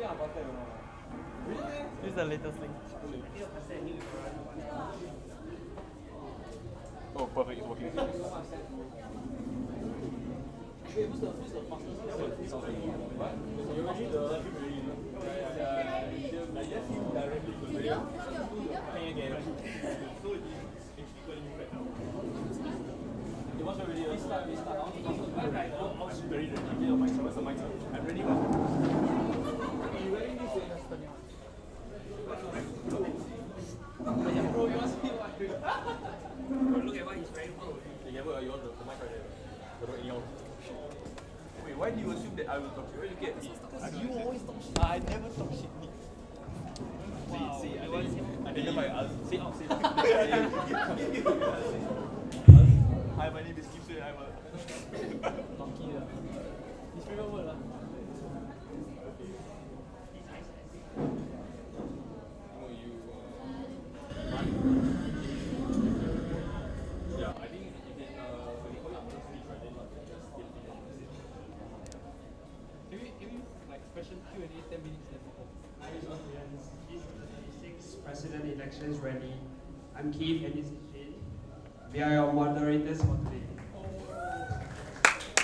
This is the latest thing. Oh, perfect, it's working. Look at what he's wearing. You want the mic right there. Wait, why do you assume that I will talk shit? Look at me. You always talk shit. I never talk shit. See, I didn't buy I'll say out, say Hi, my name is Kim. I'm a Lucky lah. His favorite word lah. Yeah, I think you can when you call it after speech, right, then you can just skip it. Can we like question Q&A 10 minutes then? President elections ready. I'm Keith and this is Jane. We are your moderators for today.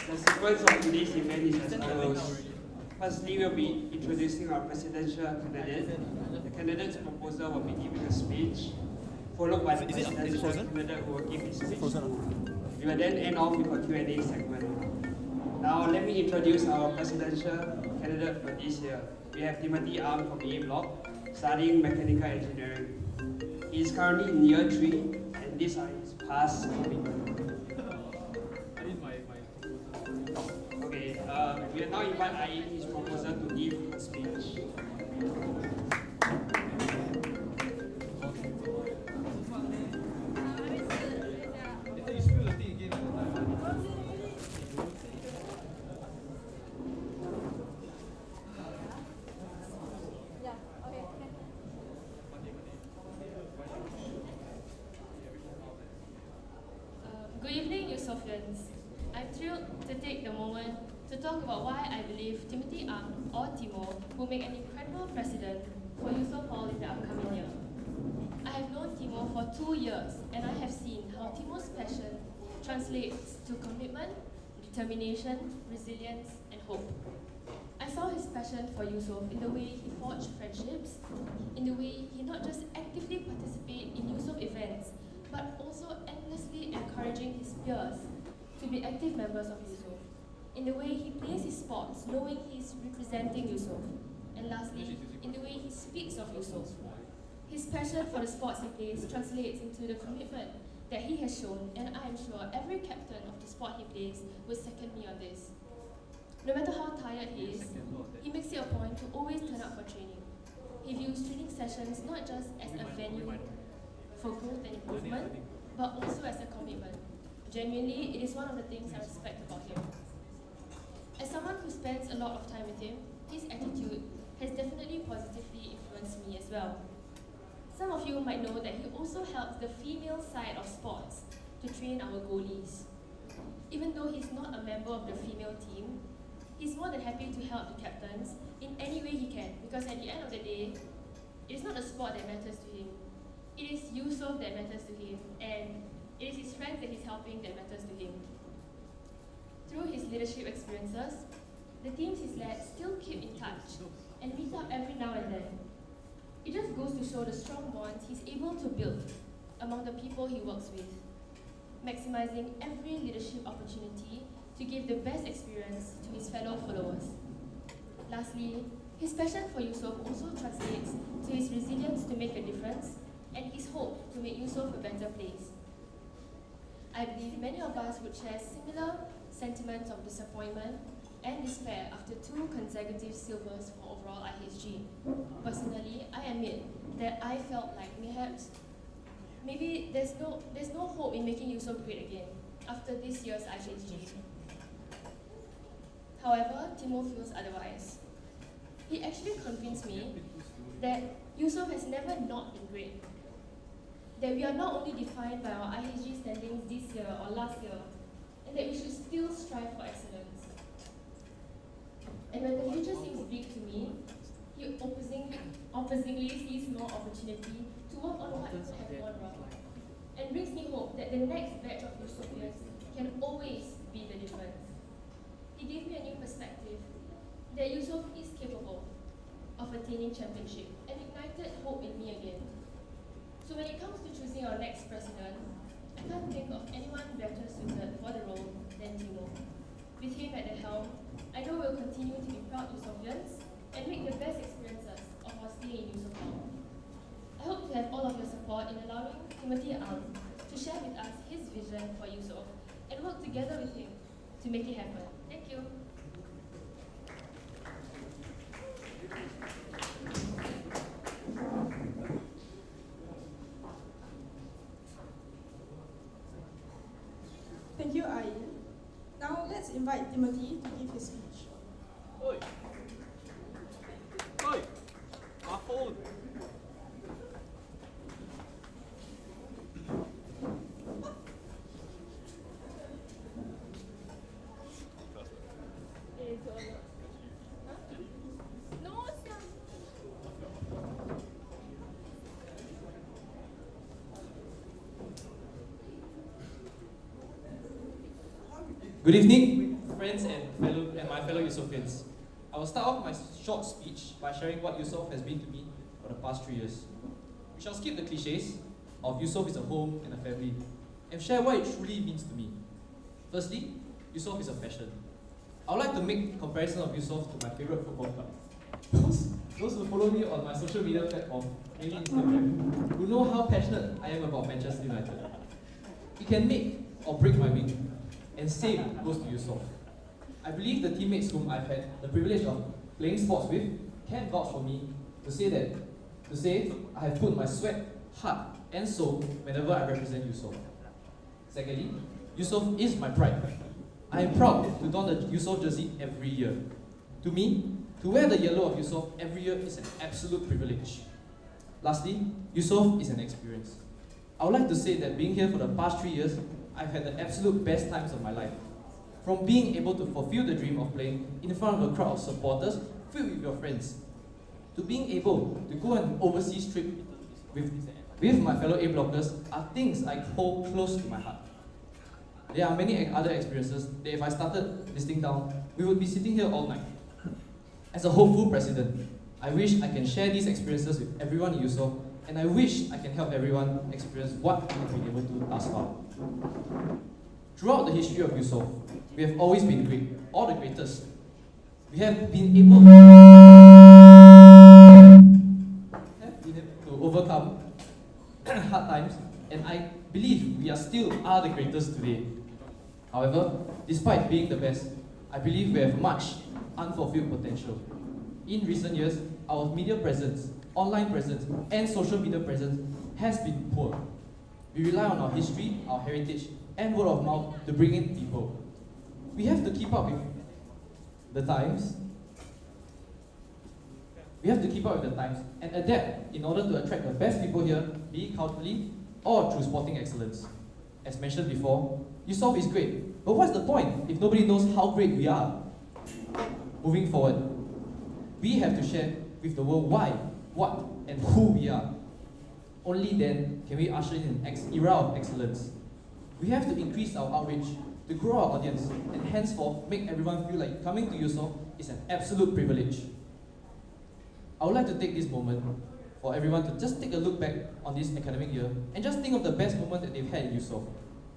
The sequence of today's event is as follows. Firstly, we'll be introducing our presidential candidate. The candidate's proposer will be giving a speech, followed by the presidential candidate who will give his speech. We will then end off with a Q&A segment. Now, let me introduce our presidential candidate for this year. We have Timothy Ang from A Block, studying mechanical engineering. He is currently in year 3, and these are his past commitments. Okay, we will now invite IE, his proposer, to give a speech. Good evening, Eusoffians. I'm thrilled to take the moment to talk about why I believe Timothy Ang, or Timo, will make an incredible president for Eusoff Hall in the upcoming year. I have known Timo for 2 years, and I have seen how Timo's passion translates to commitment, determination, resilience, and hope. I saw his passion for Eusoff in the way he forged friendships, in the way he not just actively participated in Eusoff events, but also endlessly encouraging his peers to be active members of Eusoff, in the way he plays his sports, knowing he's representing Eusoff, and lastly, in the way he speaks of Eusoff. His passion for the sports he plays translates into the commitment that he has shown, and I am sure every captain of the sport he plays will second me on this. No matter how tired he is, he makes it a point to always turn up for training. He views training sessions not just as a venue for growth and improvement, but also as a commitment. Genuinely, it is one of the things I respect about him. As someone who spends a lot of time with him, his attitude has definitely positively influenced me as well. Some of you might know that he also helps the female side of sports to train our goalies. Even though he's not a member of the female team, he's more than happy to help the captains in any way he can, because at the end of the day, it is not the sport that matters to him. It is Eusoff that matters to him, and it is his friends that he's helping that matters to him. Through his leadership experiences, the teams he's led still keep in touch and meet up every now and then. It just goes to show the strong bonds he's able to build among the people he works with, maximizing every leadership opportunity to give the best experience to his fellow followers. Lastly, his passion for Eusoff also translates to his resilience to make a difference and his hope to make Eusoff a better place. I believe many of us would share similar sentiments of disappointment and despair after 2 consecutive silvers for overall IHG. Personally, I admit that I felt like maybe there's no hope in making Eusoff great again after this year's IHG. However, Timo feels otherwise. He actually convinced me that Eusoff has never not been great. That we are not only defined by our IHG standings this year or last year, and that we should still strive for excellence. And when the future seems bleak to me, oppositely sees more opportunity to work on what has gone wrong, and brings me hope that the next batch of Eusofians can always be the difference. He gave me a new perspective that Eusoff is capable of attaining championship and ignited hope in me again. So when it comes to choosing our next president, I can't think of anyone better suited for the role than Timo. With him at the helm, I know we'll continue to be proud Eusofians and make the best experiences of our stay in Eusoff. I hope to have all of your support in allowing Timothy to share with us his vision for Eusoff and work together with him to make it happen. Thank you. Thank you, Ayin. Now let's invite Timothy to give his speech. Oi! Oi! My phone! Good evening, friends and my fellow Eusofians. I will start off my short speech by sharing what Eusoff has been to me for the past 3 years. We shall skip the cliches of Eusoff is a home and a family and share what it truly means to me. Firstly, Eusoff is a passion. I would like to make comparison of Eusoff to my favorite football club. Those who follow me on my social media platform, mainly Instagram, who know how passionate I am about Manchester United. It can make or break my week. And same goes to Eusoff. I believe the teammates whom I've had the privilege of playing sports with can vouch for me to say I have put my sweat, heart and soul whenever I represent Eusoff. Secondly, Eusoff is my pride. I am proud to don the Eusoff jersey every year. To me, to wear the yellow of Eusoff every year is an absolute privilege. Lastly, Eusoff is an experience. I would like to say that being here for the past 3 years, I've had the absolute best times of my life. From being able to fulfill the dream of playing in front of a crowd of supporters filled with your friends, to being able to go on an overseas trip with my fellow A-blockers are things I hold close to my heart. There are many other experiences that if I started listing down, we would be sitting here all night. As a hopeful president, I wish I can share these experiences with everyone in Eusoff, and I wish I can help everyone experience what we have been able to thus far. Throughout the history of Eusoff, we have always been great, or the greatest. We have been able to overcome hard times, and I believe we still are the greatest today. However, despite being the best, I believe we have much unfulfilled potential. In recent years, our media presence, online presence, and social media presence has been poor. We rely on our history, our heritage, and word of mouth to bring in people. We have to keep up with the times. And adapt in order to attract the best people here, be it culturally or through sporting excellence. As mentioned before, Eusoff is great, but what's the point if nobody knows how great we are? Moving forward, we have to share with the world why, what, and who we are. Only then can we usher in an era of excellence. We have to increase our outreach to grow our audience and henceforth make everyone feel like coming to Eusoff is an absolute privilege. I would like to take this moment for everyone to just take a look back on this academic year and just think of the best moment that they've had in Eusoff,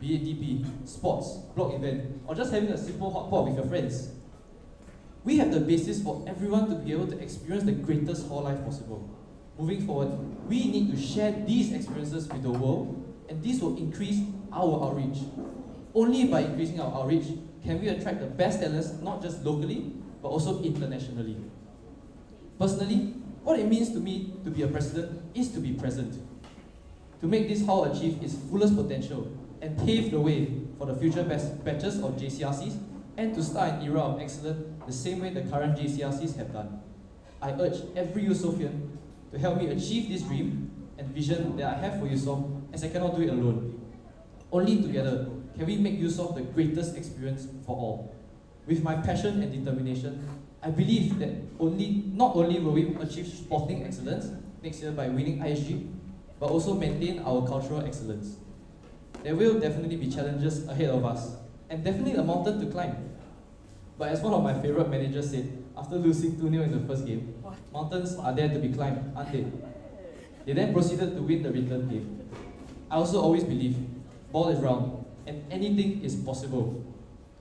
be it DP, sports, blog event, or just having a simple hot pot with your friends. We have the basis for everyone to be able to experience the greatest hall life possible. Moving forward, we need to share these experiences with the world, and this will increase our outreach. Only by increasing our outreach can we attract the best talents, not just locally, but also internationally. Personally, what it means to me to be a president is to be present. To make this hall achieve its fullest potential and pave the way for the future best batches of JCRCs and to start an era of excellence the same way the current JCRCs have done. I urge every Eusoffian to help me achieve this dream and vision that I have for Eusoff, as I cannot do it alone. Only together can we make Eusoff the greatest experience for all. With my passion and determination, I believe that not only will we achieve sporting excellence next year by winning ISG, but also maintain our cultural excellence. There will definitely be challenges ahead of us, and definitely a mountain to climb. But as one of my favourite managers said, after losing 2-0 in the first game, mountains are there to be climbed, aren't they? They then proceeded to win the return game. I also always believe, ball is round, and anything is possible.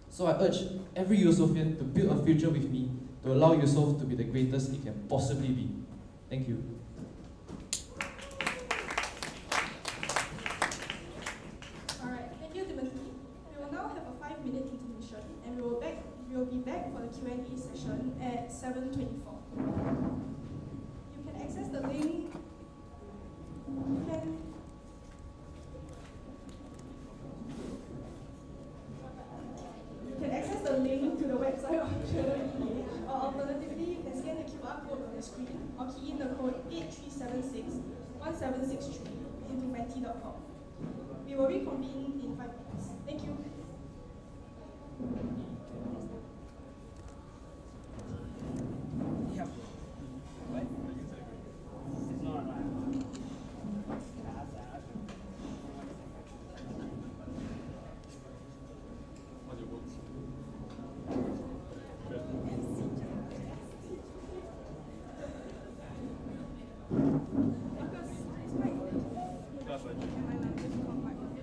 So I urge every Eusoffian to build a future with me to allow Eusoff to be the greatest it can possibly be. Thank you. Alright, thank you, Timothy. We will now have a 5-minute intermission, and we will be back for the Q&A session at 7:24. You can access the link. You can access the link to the website on the page, or alternatively, you can scan the QR code on the screen or key in the code 8376-1763 into menti.com. We will reconvene in 5 minutes. Thank you.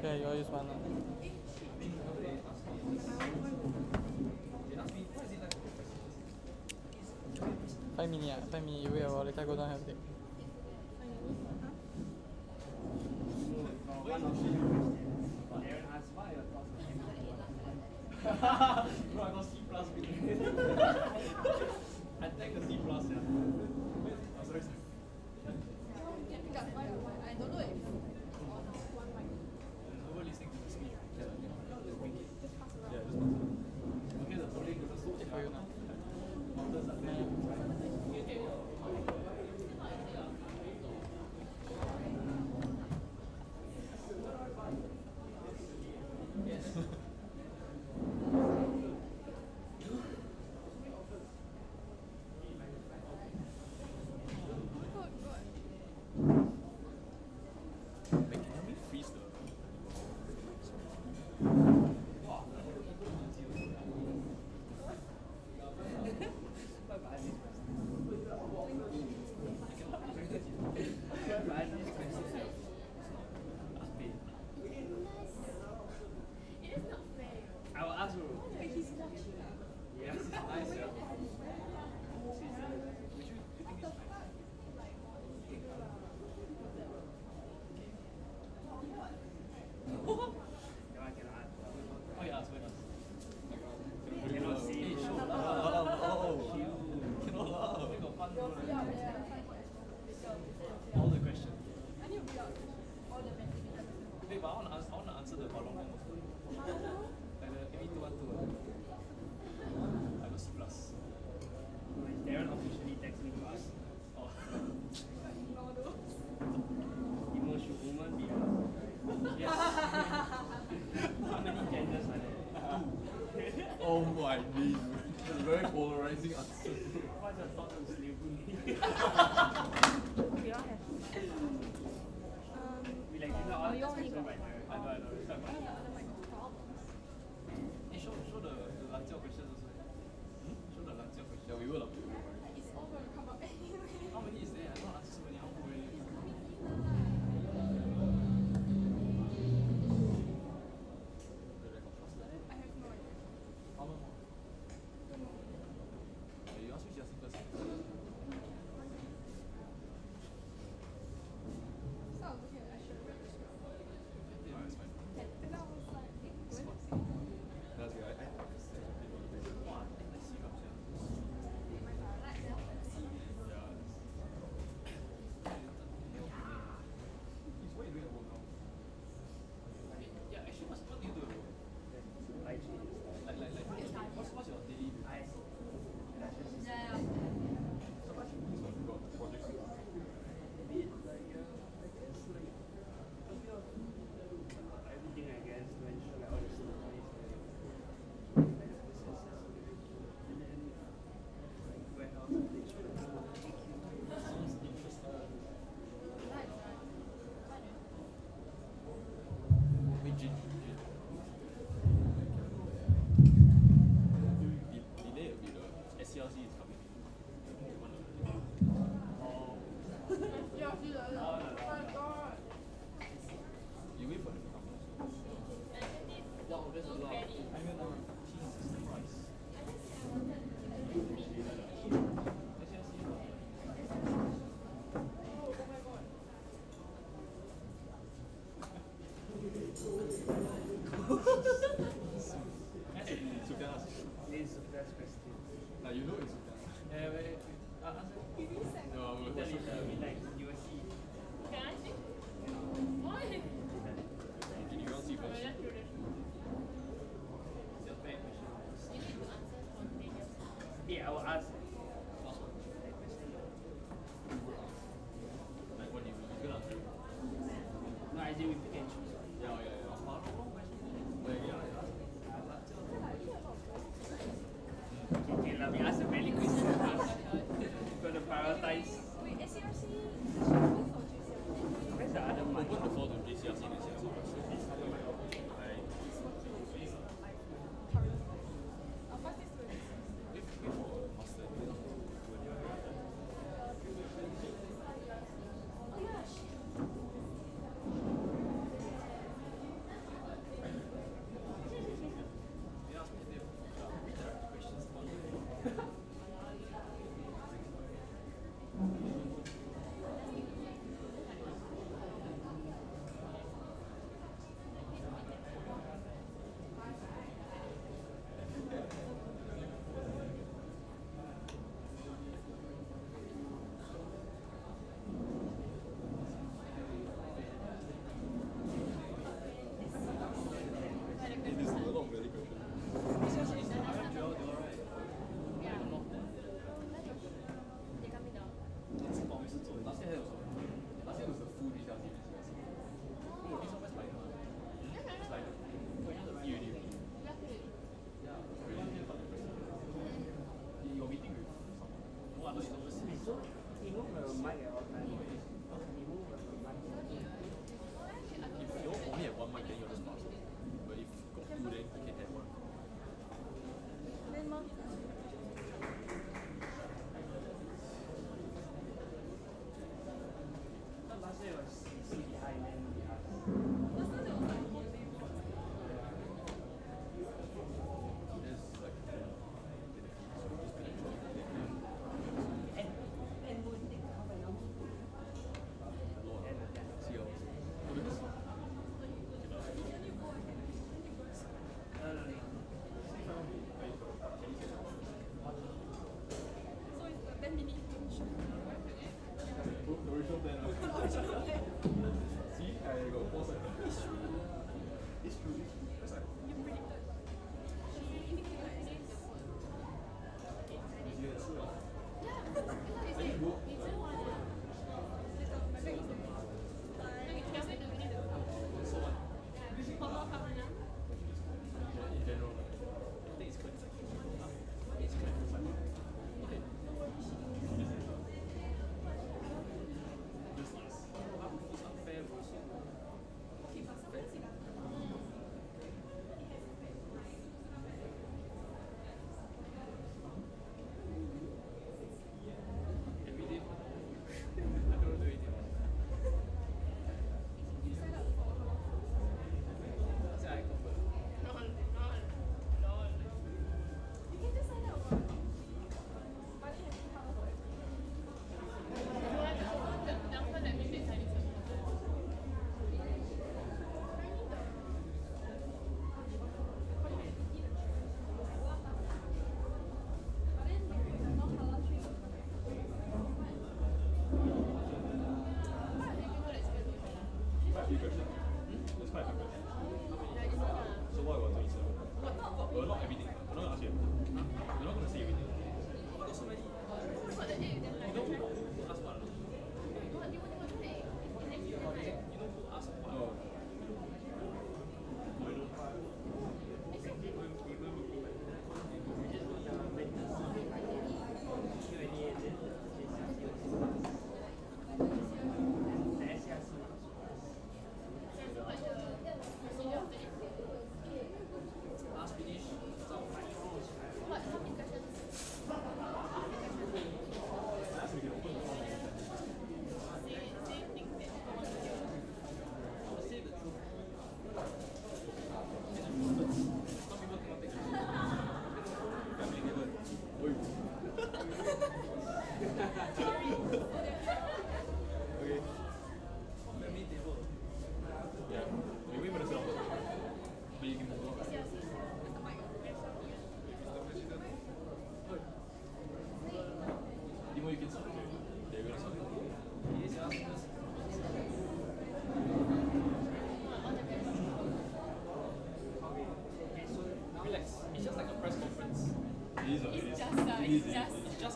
Yeah, you always want. 5 minutes, 5 minutes. You wait a while. Later go down have it. Bro, I got C plus. I take the C plus, yeah. Oh, sorry. I don't know if Over listening to speech. Yeah, just pass it. Okay, the polling is so For you now. mountains are there. I will ask you. Yes, it's nice, yeah. Oh, yeah, ask. You cannot see. Hey, show love. Cannot laugh. We got fun, bro. All the questions. Wait, but I want to answer the Balong one also. Like the ME212. I got C plus. Darren officially text me to ask. Oh. Emotional woman be yes. How many genders are there? Oh my days. That's a very polarizing answer. What's your thought on slavery? We like did not ask this question right there. I know. It's quite funny. Hey, show the Lanjiao questions also. Show the Lanjiao questions. Yeah, we will. it's all going to come up anyway. How many is there? I don't answer so many. How many? I have no idea. How long more? Yeah, you ask me just first. So I was looking at I should have read the script. Yeah, it's fine. And I was like, when is it? That's good. I Wow, I think the syrup, yeah. my god. You wait for the number. Wow, that's a lot. I mean, Jesus Christ. Sufyan ask. This is that's question. Like you know it's Sufyan. Yeah, wait. Answer. No, Italy, like USC. Can I see? Why? you want to see first? That's true. It's a bad question. You need to answer spontaneously. Yeah, I will ask. Like what do you mean? You can answer. No, I think we pick and choose. Yeah. Like, yeah, Okay, let me ask a valid question. Got to prioritize. Wait, SCRC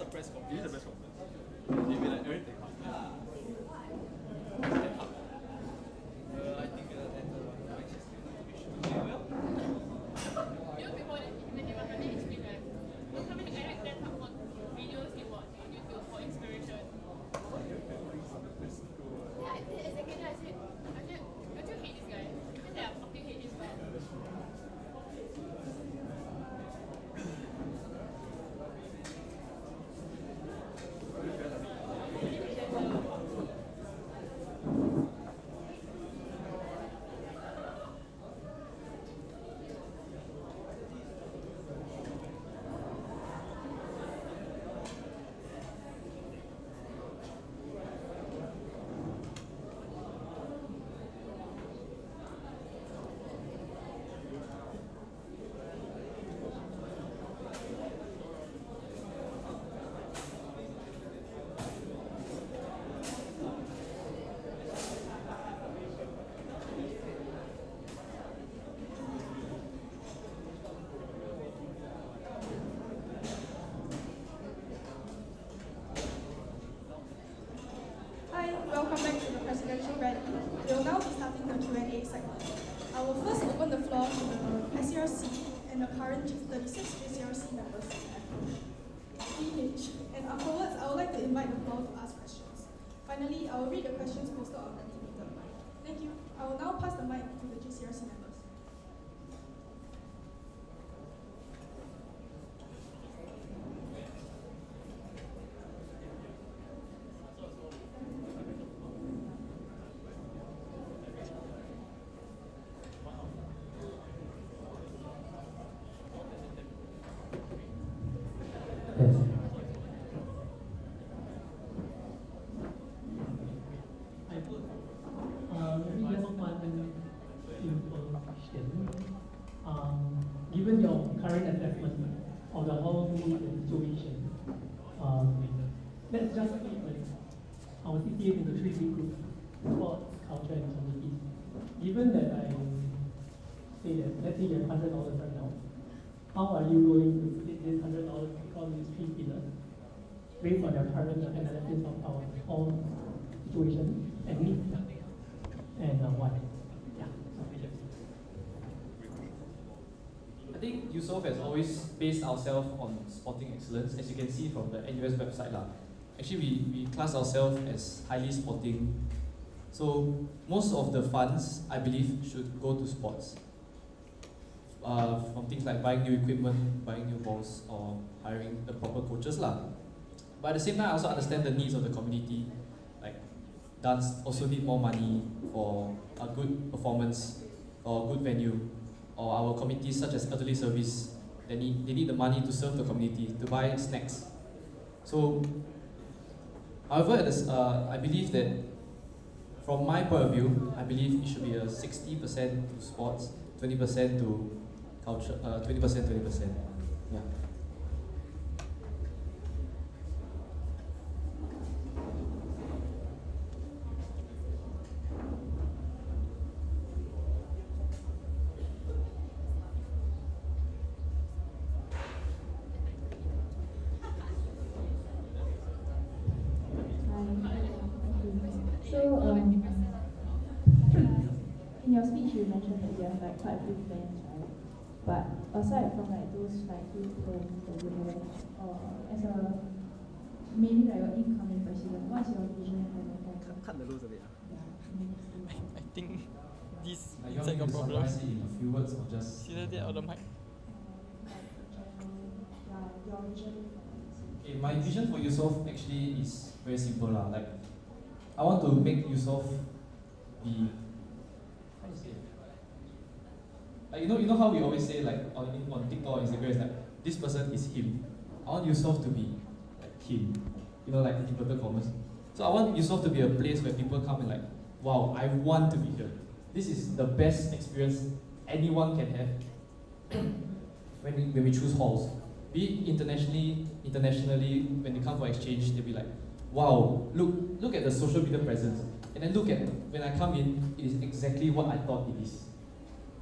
a press It is a conference. press conference. They be like everything. I think at Manchester okay, well. You know, before that, when they were having explain, right? They'll come in and direct them what videos they watch on YouTube for inspiration. Yeah, exactly. I said, don't you hate this guy? I said, I fucking hate this guy. Hi, welcome back to the presidential rally. We will now be starting the Q&A segment. I will first open the floor to the SCRC and the current 36 SCRC members. PH. And afterwards, I would like to invite the floor to ask questions. Finally, I will read the questions posted on the Twitter. Thank you. I will now pass the mic to the GCRC members. Maybe just one simple question. Given your current assessment of the whole situation, let's just split our CCAs into three big groups: sports, culture, and community. Given that I say that, let's say you have $100 right now, how are you going to split this $100 across these three pillars based on your current analysis of our whole situation and needs? And why? Yeah. I think Eusoff has always based ourselves on sporting excellence, as you can see from the NUS website lah. Actually, we class ourselves as highly sporting. So most of the funds, I believe, should go to sports. From things like buying new equipment, buying new balls, or hiring the proper coaches lah. But at the same time, I also understand the needs of the community. Like, dance also need more money for a good performance or a good venue, or our communities such as elderly service, they need the money to serve the community, to buy snacks. So, however, I believe that from my point of view, I believe it should be a 60% to sports, 20% to culture, 20%. Yeah. So, in your speech you mentioned that you have like quite a few plans, right? But aside from like those like few plans that you have, as a maybe like your incoming president, what's your vision for the country? Cut the rules a bit. I think this You is want like me a to problem. summarize it in a few words or just? See that or the mic? Your vision. Okay, my vision for Eusoff actually is very simple lah. Like, I want to make Eusoff be, how to say it? Like, you know how we always say like on TikTok or Instagram is like this person is him. I want Eusoff to be like him. You know, like inverted commas. So I want Eusoff to be a place where people come and like, wow, I want to be here. This is the best experience anyone can have when we choose halls. Be it internationally, when they come for exchange, they'll be like, wow, look at the social media presence. And then look at, when I come in, it is exactly what I thought it is.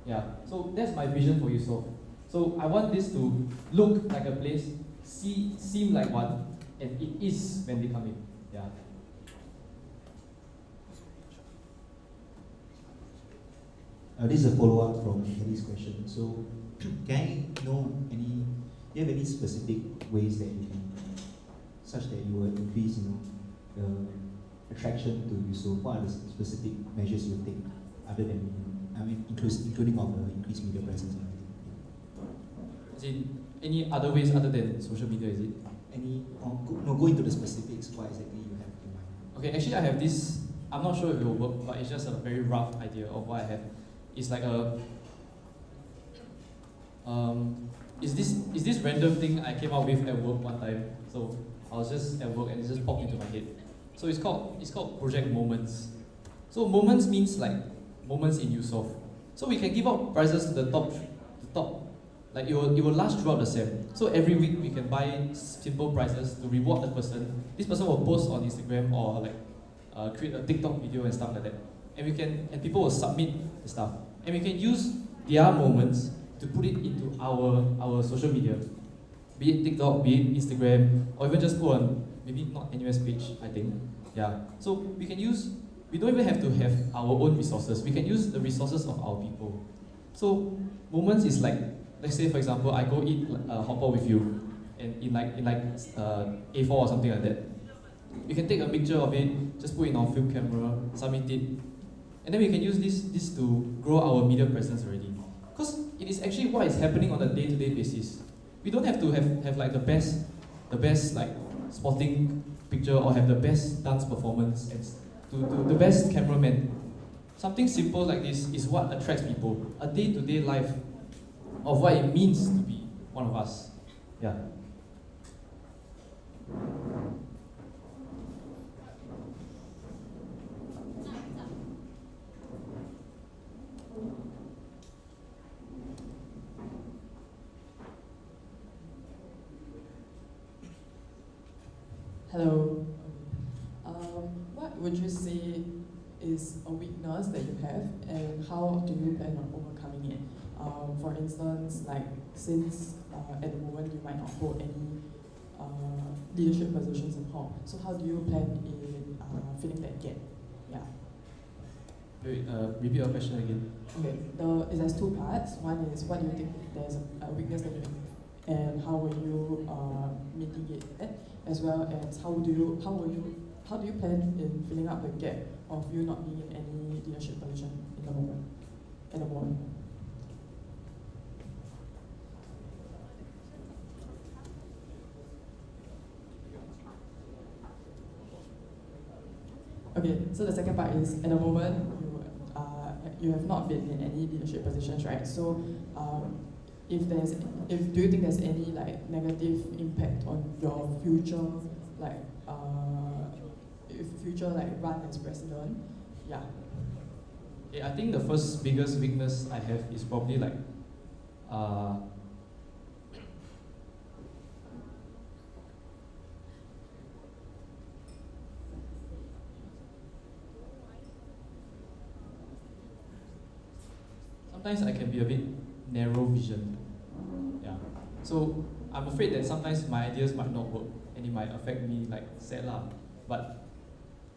Yeah, so that's my vision for Eusoff. So I want this to look like a place, seem like one, and it is when they come in. Yeah. This is a follow-up from Kelly's question. So, can I know do you have any specific ways that you can, such that you will increase, the attraction to Eusoff? What are the specific measures you take, other than, including of the increased media presence and everything? As in, any other ways other than social media, is it? Go into the specifics, what exactly you have in mind. Okay, actually I have this, I'm not sure if it will work, but it's just a very rough idea of what I have. It's like is this random thing I came up with at work one time. So I was just at work and it just popped into my head. So it's called Project Moments. So moments means like moments in Eusoff. So we can give out prizes to the top. Like it will last throughout the sem. So every week we can buy simple prizes to reward the person. This person will post on Instagram or like create a TikTok video and stuff like that. And people will submit the stuff. And we can use their moments to put it into our social media. Be it TikTok, be it Instagram, or even just put on maybe not NUS page, I think. Yeah. So we don't even have to have our own resources. We can use the resources of our people. So moments is like, let's say for example, I go eat hotpot with you, and in like A4 or something like that. You can take a picture of it, just put it on film camera, submit it, and then we can use this to grow our media presence already. Because it is actually what is happening on a day-to-day basis. We don't have to have like the best like sporting picture or have the best dance performance and to the best cameraman. Something simple like this is what attracts people. A day-to-day life of what it means to be one of us. Yeah. Hello. What would you say is a weakness that you have, and how do you plan on overcoming it? For instance, like since at the moment you might not hold any leadership positions in hall, so how do you plan in filling that gap? Yeah. Wait, repeat your question again. Okay. It has two parts. One is what do you think there's a weakness that you have, and how will you mitigate it, as well as how do you plan in filling up the gap of you not being in any leadership position at the moment? Okay, so the second part is at the moment you have not been in any leadership positions, right? So do you think there's any like negative impact on your future run as president? Yeah. Yeah, I think the first biggest weakness I have is probably like sometimes I can be a bit narrow vision. Yeah. So I'm afraid that sometimes my ideas might not work and it might affect me like sad lah. But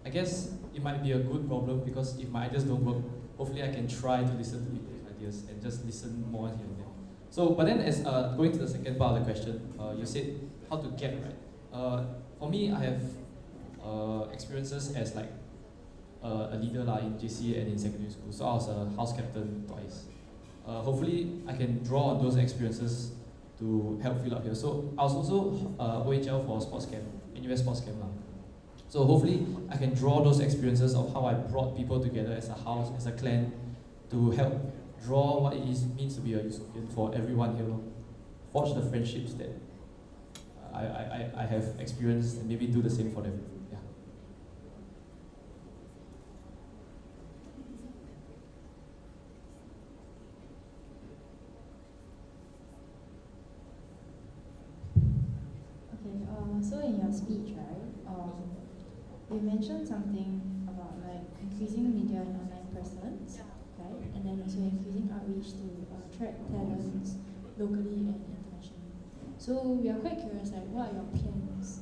I guess it might be a good problem because if my ideas don't work, hopefully I can try to listen to people's ideas and just listen more here and there. So, but then as going to the second part of the question, you said how to get right. For me, I have experiences as like a leader lah in JC and in secondary school. So I was a house captain twice. Hopefully I can draw on those experiences to help fill up here. So I was also OHL for sports camp, NUS sports camp lah. So hopefully I can draw those experiences of how I brought people together as a house, as a clan, to help draw what it means to be a Eusophian for everyone here. Forge the friendships that I have experienced and maybe do the same for them. Yeah. Okay, so in your speech, right, you mentioned something about like increasing media and online presence, right? And then also increasing outreach to attract talents locally and internationally. So we are quite curious, like what are your plans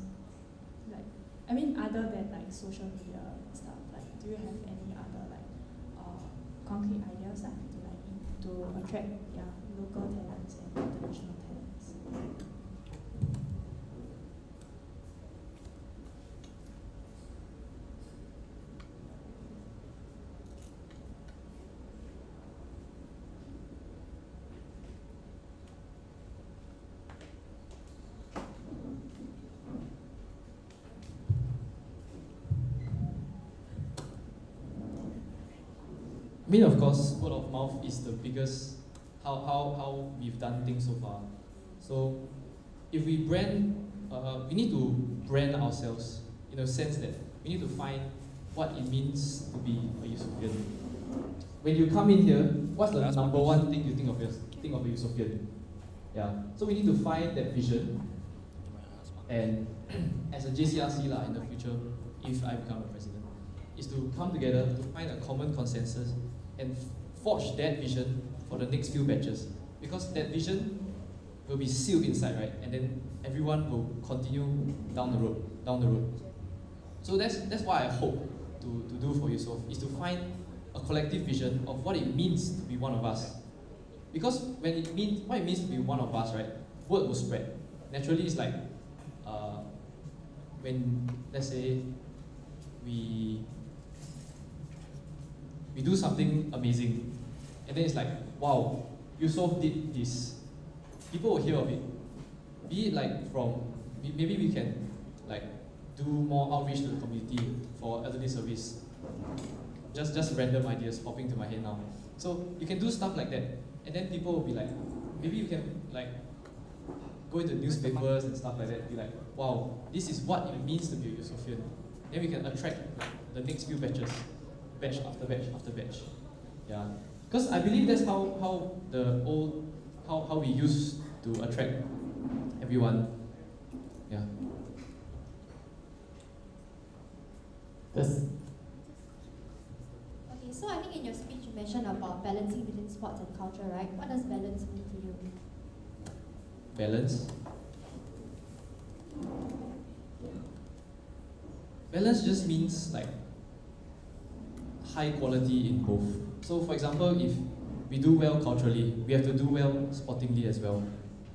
I mean, other than like social media and stuff, like, do you have any other like concrete ideas to attract local talents and international talents? I mean, of course, word of mouth is the biggest, how we've done things so far. So, if we brand, we need to brand ourselves in a sense that we need to find what it means to be a Yusofian. When you come in here, what's the number one thing you think of a Yusofian? Yeah. So we need to find that vision, and as a JCRC in the future, if I become a president, is to come together to find a common consensus and forge that vision for the next few batches. Because that vision will be sealed inside, right? And then everyone will continue down the road. So that's what I hope to do for Eusoff, is to find a collective vision of what it means to be one of us. Because what it means to be one of us, right? Word will spread. Naturally, it's like when, let's say, we do something amazing, and then it's like, wow, Eusoff did this. People will hear of it. Be it like from, maybe we can like do more outreach to the community for elderly service. Just random ideas popping to my head now. So you can do stuff like that, and then people will be like, maybe you can like go into newspapers and stuff like that, be like, wow, this is what it means to be a Yusofian. Then we can attract the next few batches, batch after batch after batch. Yeah, because I believe that's how we used to attract everyone. Yeah. Okay, so I think in your speech you mentioned about balancing between sports and culture, right? What does balance mean to you? Balance? Balance just means like high quality in both. So for example, if we do well culturally, we have to do well sportingly as well.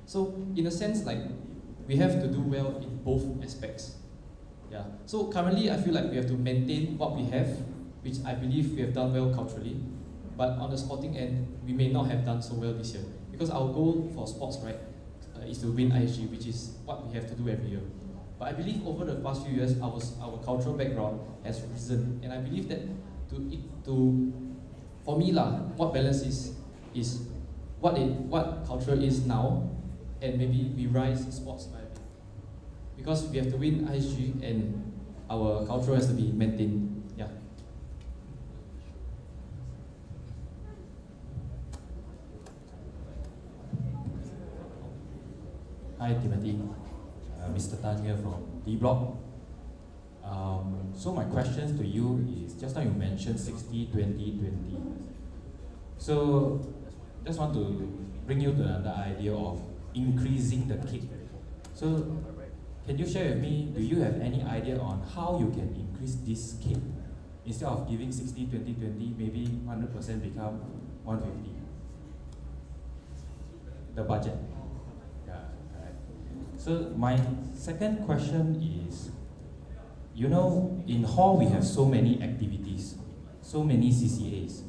So in a sense, like, we have to do well in both aspects. Yeah. So currently I feel like we have to maintain what we have, which I believe we have done well culturally, but on the sporting end, we may not have done so well this year. Because our goal for sports, right, is to win ISG, which is what we have to do every year. But I believe over the past few years, our cultural background has risen, and I believe that for me what balance is what culture is now, and maybe we rise sports by a bit. Because we have to win ISG, and our culture has to be maintained. Yeah. Hi Timothy, Mr. Tan here from D Block. So my questions to you is, just now you mentioned 60, 20, 20. So just want to bring you to the idea of increasing the cake. So can you share with me, do you have any idea on how you can increase this cake? Instead of giving 60, 20, 20, maybe 100% become 150. The budget. So my second question is, you know, in hall we have so many activities, so many CCAs.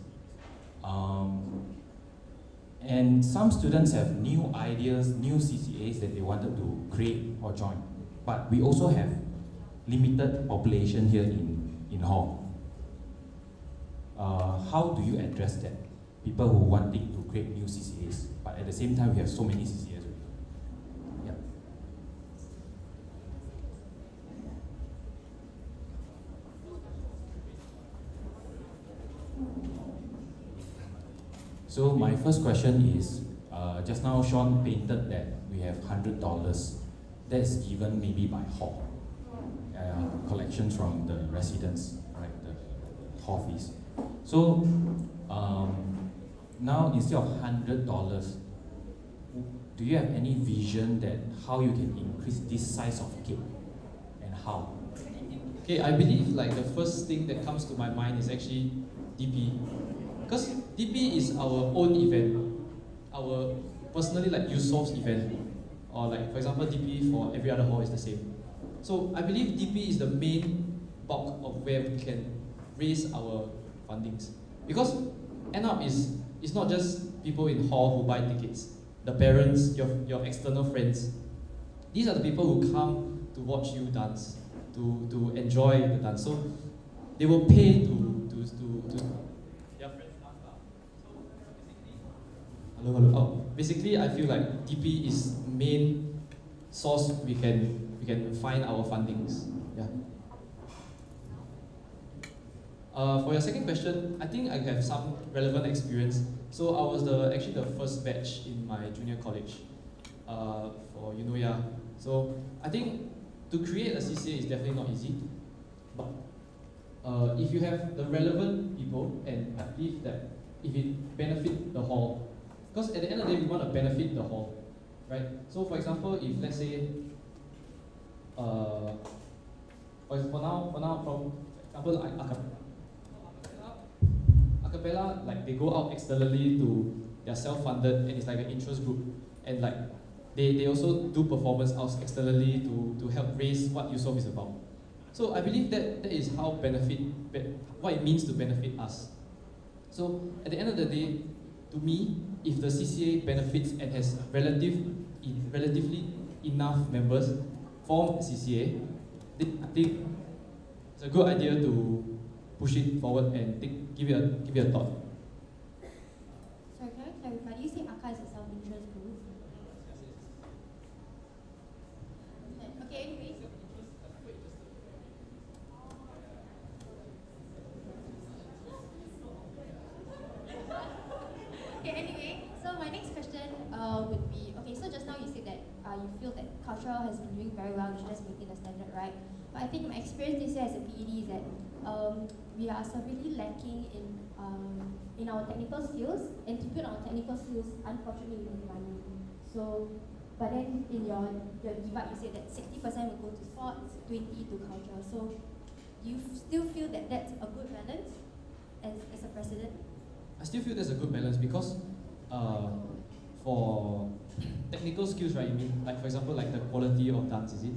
And some students have new ideas, new CCAs that they wanted to create or join. But we also have limited population here in hall. How do you address that? People who wanting to create new CCAs, but at the same time we have so many CCAs. So my first question is, just now Sean painted that we have $100 that's given maybe by hall, collections from the residents, right, the hall fees. So now instead of $100, do you have any vision that how you can increase this size of cake, and how? Okay, I believe like the first thing that comes to my mind is actually DP. Because DP is our own event, our personally like Eusoff's event, or like for example DP for every other hall is the same. So I believe DP is the main bulk of where we can raise our fundings. Because end up is it's not just people in hall who buy tickets, the parents, your external friends. These are the people who come to watch you dance, to enjoy the dance. So they will pay to their friends dance. Hello. Oh, basically I feel like DP is main source we can find our fundings. Yeah. For your second question, I think I have some relevant experience. So I was actually the first batch in my junior college for Unoya. So I think to create a CCA is definitely not easy, but if you have the relevant people, and I believe that if it benefit the hall, because at the end of the day we want to benefit the hall, right? So for example, if let's say, for now, from example, acapella, like they go out externally to, they're self-funded and it's like an interest group, and like they also do performance out externally to help raise what Eusoff is about. So I believe that is how what it means to benefit us. So at the end of the day, to me, if the CCA benefits and has relatively enough members form a CCA, I think it's a good idea to push it forward and give it a thought. Sorry, can I clarify? Do you say ACA is a self-interest group? Okay, anyway. Okay, anyway, so my next question would be, okay, so just now you said that you feel that cultural has been doing very well, you should just maintain the standard, right? But I think my experience this year as a PED is that we are severely lacking in our technical skills, and to build our technical skills, unfortunately, we need money. So, but then in your divide, you said that 60% will go to sports, 20% to culture. So, do you still feel that that's a good balance as a president? I still feel there's a good balance because for technical skills, right, you mean, like for example, like the quality of dance, is it?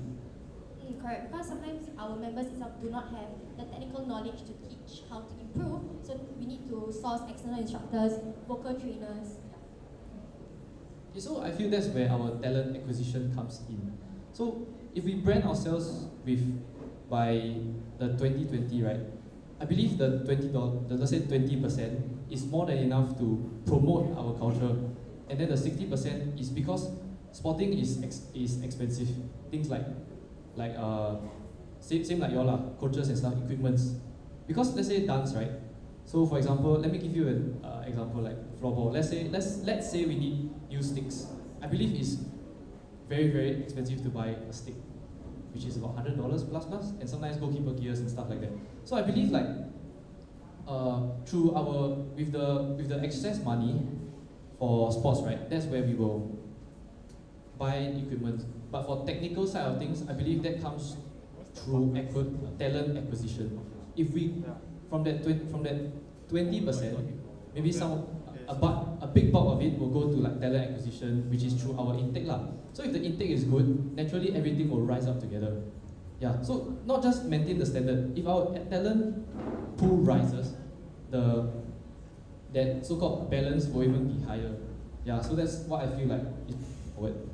Correct, because sometimes our members itself do not have the technical knowledge to teach how to improve, so we need to source external instructors, vocal trainers. Okay, so I feel that's where our talent acquisition comes in. So if we brand ourselves by the 2020, right, I believe the let's say 20% is more than enough to promote our culture, and then the 60% is because sporting is expensive. Things like same like y'all lah, coaches and stuff, equipments. Because let's say dance, right? So for example, let me give you an example like floorball. Let's say we need new sticks. I believe it's very, very expensive to buy a stick, which is about $100 plus, and sometimes goalkeeper gears and stuff like that. So I believe like through with the excess money for sports, right? That's where we will buy equipment. But for technical side of things, I believe that comes through talent acquisition. If we from that 20%, maybe a big bulk of it will go to like talent acquisition, which is through our intake lah. So if the intake is good, naturally everything will rise up together. Yeah. So not just maintain the standard. If our talent pool rises, that so-called balance will even be higher. Yeah. So that's what I feel like is forward.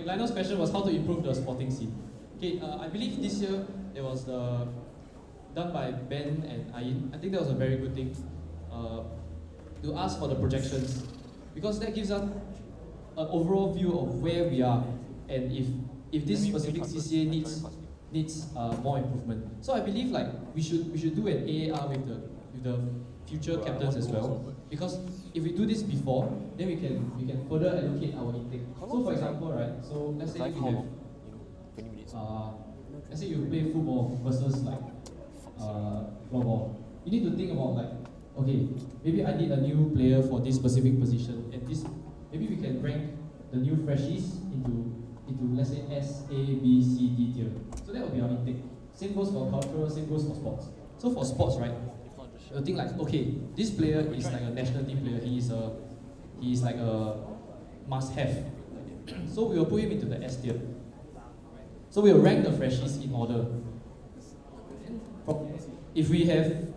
Lionel's question was how to improve the sporting scene. Okay, I believe this year it was done by Ben and Ayin. I think that was a very good thing. To ask for the projections. because that gives us an overall view of where we are and if this specific CCA needs more improvement. So I believe like we should do an AAR with the future captains as well, because if we do this before, then we can further allocate our intake. So for example, right? So let's say we have let's say you play football versus like floorball. You need to think about like, okay, maybe I need a new player for this specific position, and this maybe we can rank the new freshies into let's say S, A, B, C, D tier. So that will be our intake. Same goes for cultural, same goes for sports. So for sports, right, you'll think like, okay, this player is like a national team player. He is like a must-have. So we will put him into the S tier. So we will rank the freshies in order. If we have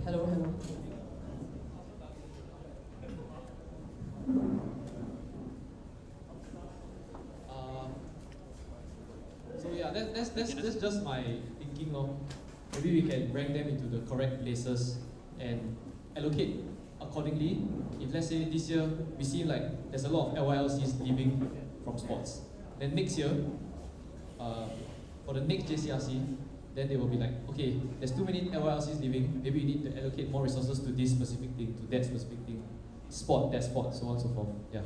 Hello. So yeah, that's just my thinking of maybe we can rank them into the correct places and allocate accordingly. If let's say this year we see like there's a lot of LYLCs leaving from sports, then next year, for the next JCRC, then they will be like, okay, there's too many LYLCs leaving, maybe we need to allocate more resources to this specific thing, to that specific thing, that sport, so on and so forth. Yeah.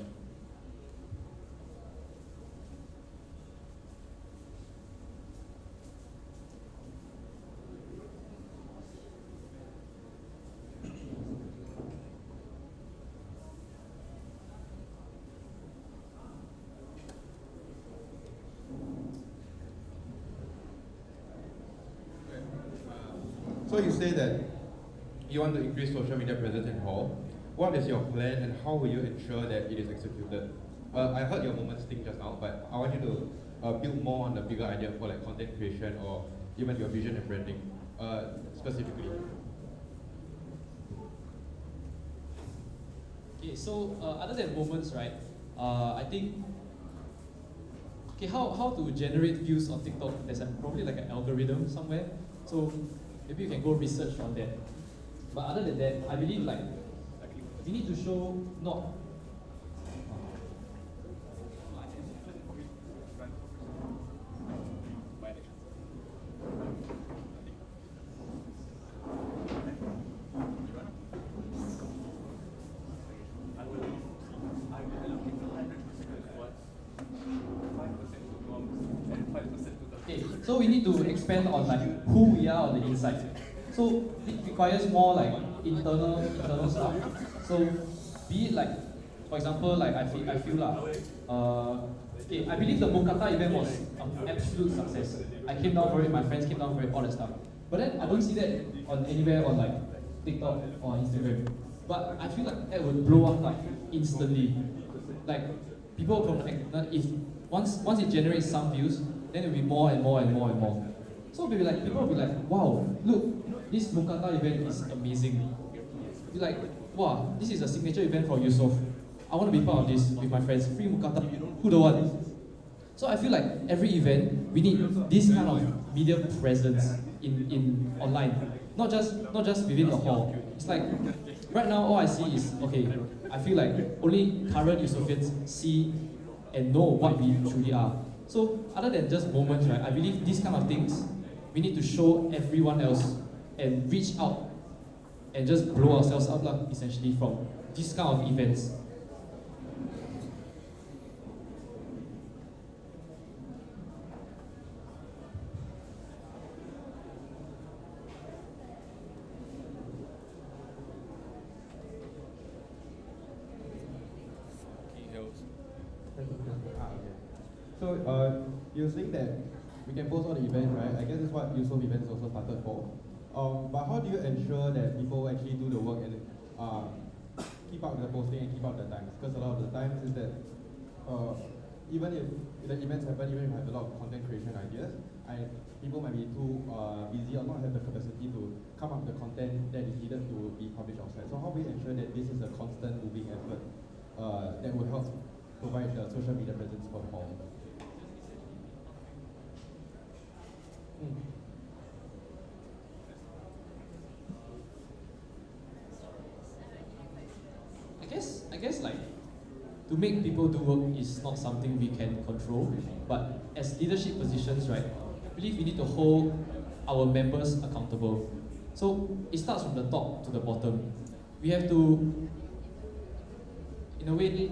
So you say that you want to increase social media presence in hall. What is your plan and how will you ensure that it is executed? I heard your moments thing just now, but I want you to build more on the bigger idea for like content creation or even your vision and branding specifically. Okay, so other than moments, right? I think how to generate views on TikTok? There's probably like an algorithm somewhere. So maybe you can go research on that. But other than that, I believe like we need to show not. Okay, so we need to expand on like who we are on the inside. So it requires more like internal stuff. So be it like, for example, like I feel lah. Okay, I believe the Mookata event was an absolute success. I came down for it, my friends came down for it, all that stuff. But then I don't see that on anywhere on like TikTok or Instagram. But I feel like that would blow up like instantly. Like people from if once it generates some views, then it will be more and more and more and more. So people will be like, wow, look, this Mookata event is amazing. Be like, wow, this is a signature event for Eusoff. I want to be part of this with my friends. Free Mookata, who don't want? So I feel like every event we need this kind of media presence in online, not just within the hall. It's like right now all I see is okay. I feel like only current Eusophians see and know what we truly are. So other than just moments, right? I believe these kind of things we need to show everyone else and reach out and just blow ourselves up, essentially from these kind of events. So you're saying that we can post all the events, right? I guess that's what Eusoff events also started for. But how do you ensure that people actually do the work and keep up the posting and keep up the times? Because a lot of the times is that even if the events happen, even if you have a lot of content creation ideas, people might be too busy or not have the capacity to come up with the content that is needed to be published outside. So how do we ensure that this is a constant moving effort that will help provide the social media presence for the hall? I guess like to make people do work is not something we can control, but as leadership positions, right, I believe we need to hold our members accountable. So it starts from the top to the bottom. We have to, in a way,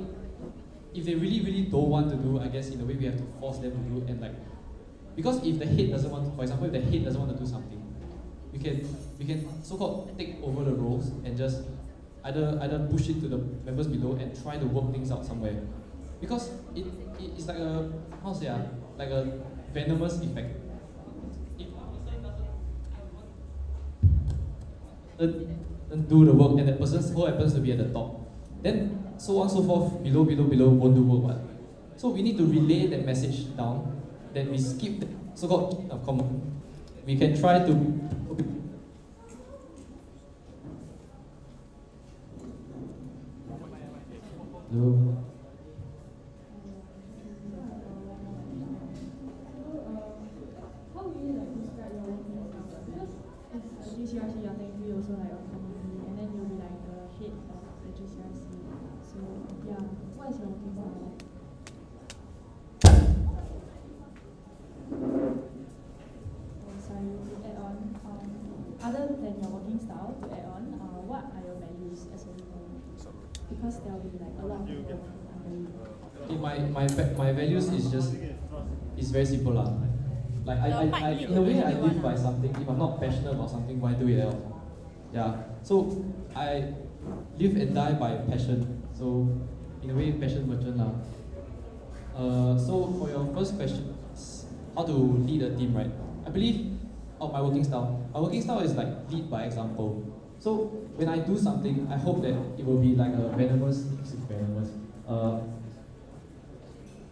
if they really don't want to do, I guess in a way we have to force them to do, and like, because if the head doesn't want to, for example, if the head doesn't want to do something, we can so-called take over the roles and just either push it to the members below and try to work things out somewhere. Because it's like a, how to say, like a venomous effect. If and do the work and that person who happens to be at the top, then so on so forth, below won't do work. But so we need to relay that message down, that we skip the so-called common. We can try to do. How would you like describe your working style? Because as a GCRC, you're technically also like a committee, and then you'll be like the head of the GCRC. So yeah, what is your working style like? Sorry, to add on, other than your working style, to add on, what are your values as a leader? Because there will be like a lot of people under you. Okay, my values is very simple lah. Like I in a way I live by something. If I'm not passionate about something, why do it at all? Yeah. So I live and die by passion. So in a way, passion merchant lah. So for your first question, how to lead a team, right? I believe my working style. My working style is like lead by example. So when I do something, I hope that it will be like a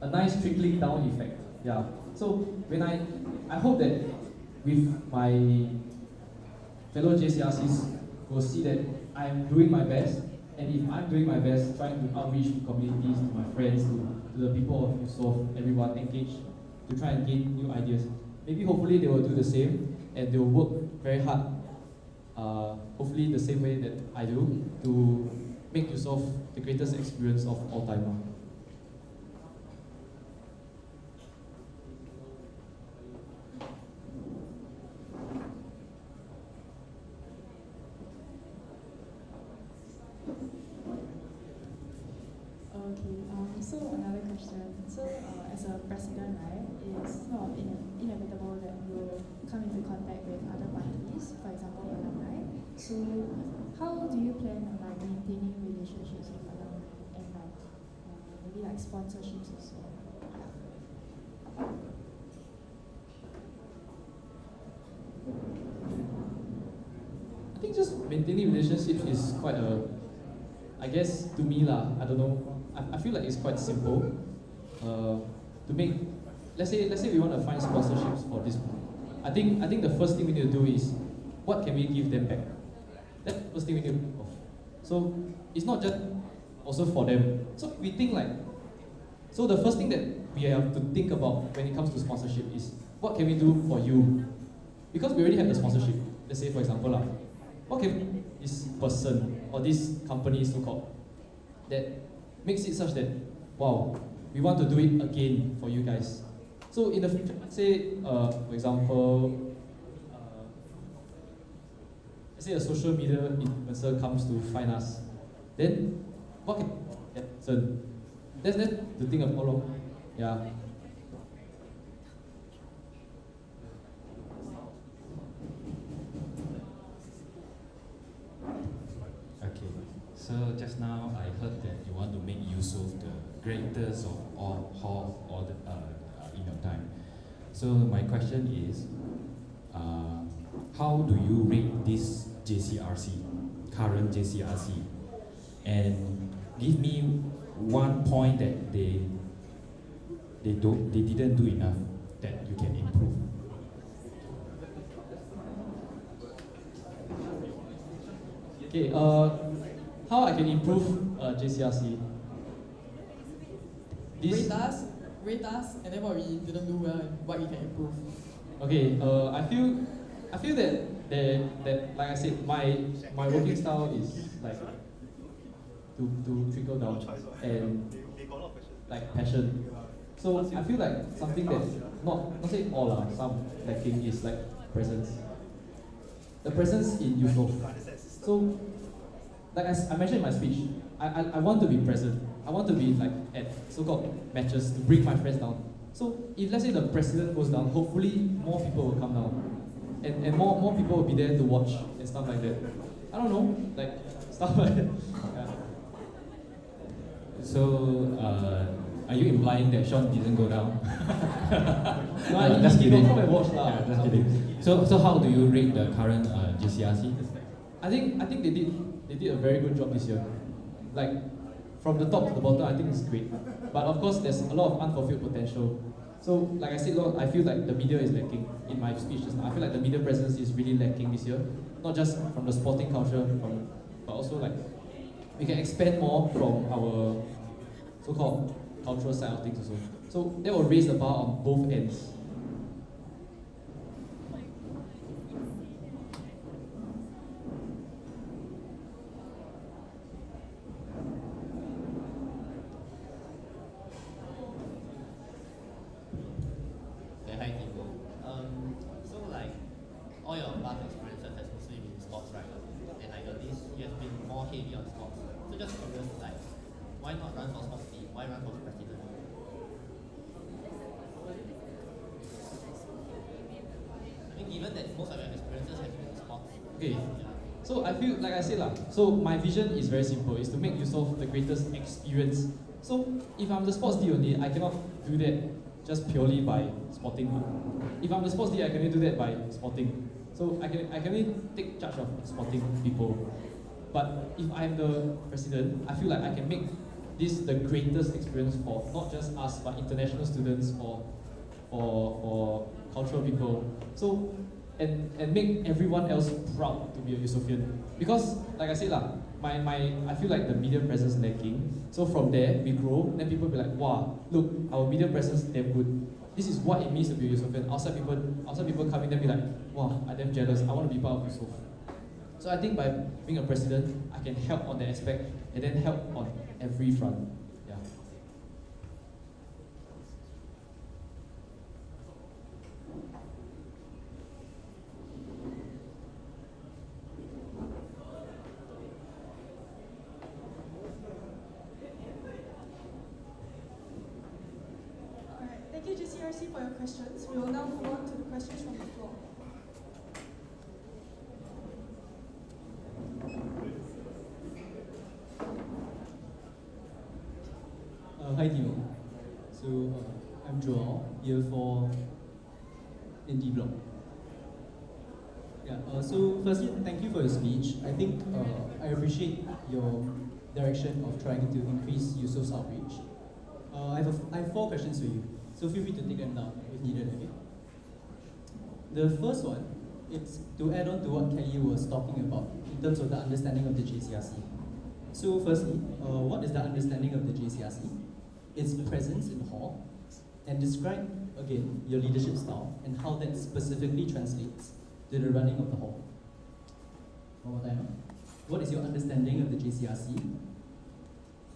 a nice trickling down effect. Yeah. So when I hope that with my fellow JCRCs will see that I'm doing my best, and if I'm doing my best, trying to outreach to communities, to my friends, to the people of Eusoff, everyone engaged to try and gain new ideas. Maybe hopefully they will do the same, and they will work very hard. Hopefully the same way that I do, to make Eusoff the greatest experience of all time. Okay, so another question. So as a president, right, it's sort of inevitable that you come into contact with other parties, for example, alumni. So how do you plan on like maintaining relationships with alumni and like maybe like sponsorships also? I think just maintaining relationships is quite I guess to me lah, I don't know. I feel like it's quite simple. To make, let's say we want to find sponsorships for this. I think the first thing we need to do is, what can we give them back? That's the first thing we need to think of. So it's not just also for them. So we think like, so the first thing that we have to think about when it comes to sponsorship is, what can we do for you? Because we already have the sponsorship. Let's say for example lah, what can this person or this company so-called that makes it such that, wow, we want to do it again for you guys. So in the future, say for example, let's say a social media influencer comes to find us, then what can so that's the thing of all. Yeah. Okay, so just now I heard that you want to make Eusoff the greatest of all in your time. So my question is, how do you rate this JCRC, current JCRC, and give me one point that they didn't do enough that you can improve. Okay, how I can improve JCRC? Rate us, and then what we didn't do well and what we can improve. Okay, I feel that like I said, my working style is like to trickle down and like passion. So I feel like something that not say all some lacking is like presence. The presence in Eusoff. So like I mentioned in my speech, I want to be present. I want to be like at so-called matches to bring my friends down. So if let's say the president goes down, hopefully more people will come down. And more people will be there to watch and stuff like that. I don't know, like stuff like that. Yeah. So, are you implying that Sean didn't go down? No, just he kidding. come and watch lah. Yeah, just kidding. So how do you rate the current JCRC? I think they did a very good job this year. Like from the top to the bottom, I think it's great. But of course, there's a lot of unfulfilled potential. So like I said, I feel like the media is lacking in my speech just now. I feel like the media presence is really lacking this year. Not just from the sporting culture, but also like we can expand more from our so-called cultural side of things also. So that will raise the bar on both ends. Hi, Timo. So like all your past experiences has mostly been sports, right? And I noticed you have been more heavy on sports. So just curious, like, why not run for sports team? Why run for president? I mean, given that most of your experiences have been in sports. Okay. So I feel like I said so my vision is very simple, is to make Eusoff the greatest experience. So if I'm the sports D only, I cannot do that just purely by sporting. If I'm the sports D, I can only do that by sporting. So I can only take charge of sporting people. But if I'm the president, I feel like I can make this the greatest experience for not just us, but international students, for cultural people. So and make everyone else proud to be a Eusoffian. Because like I said I feel like the media presence lacking. So from there we grow, then people be like, wow, look, our media presence damn good. This is what it means to be a Eusoffian. Outside people coming, then be like, wow, I'm damn jealous. I want to be part of Eusoff. So I think by being a president, I can help on that aspect and then help on every front. Yeah. Alright, thank you GCRC for your questions. We will now move on to the questions from the floor. Hi Timo. So I'm Joel, year 4 in D Block. Yeah. So firstly, thank you for your speech. I think I appreciate your direction of trying to increase Eusoff's outreach. I have 4 questions for you. So feel free to take them down if needed. Okay. The first one, it's to add on to what Kelly was talking about in terms of the understanding of the JCRC. So firstly, what is the understanding of the JCRC? Its presence in hall, and describe again your leadership style and how that specifically translates to the running of the hall. One more time. What is your understanding of the JCRC?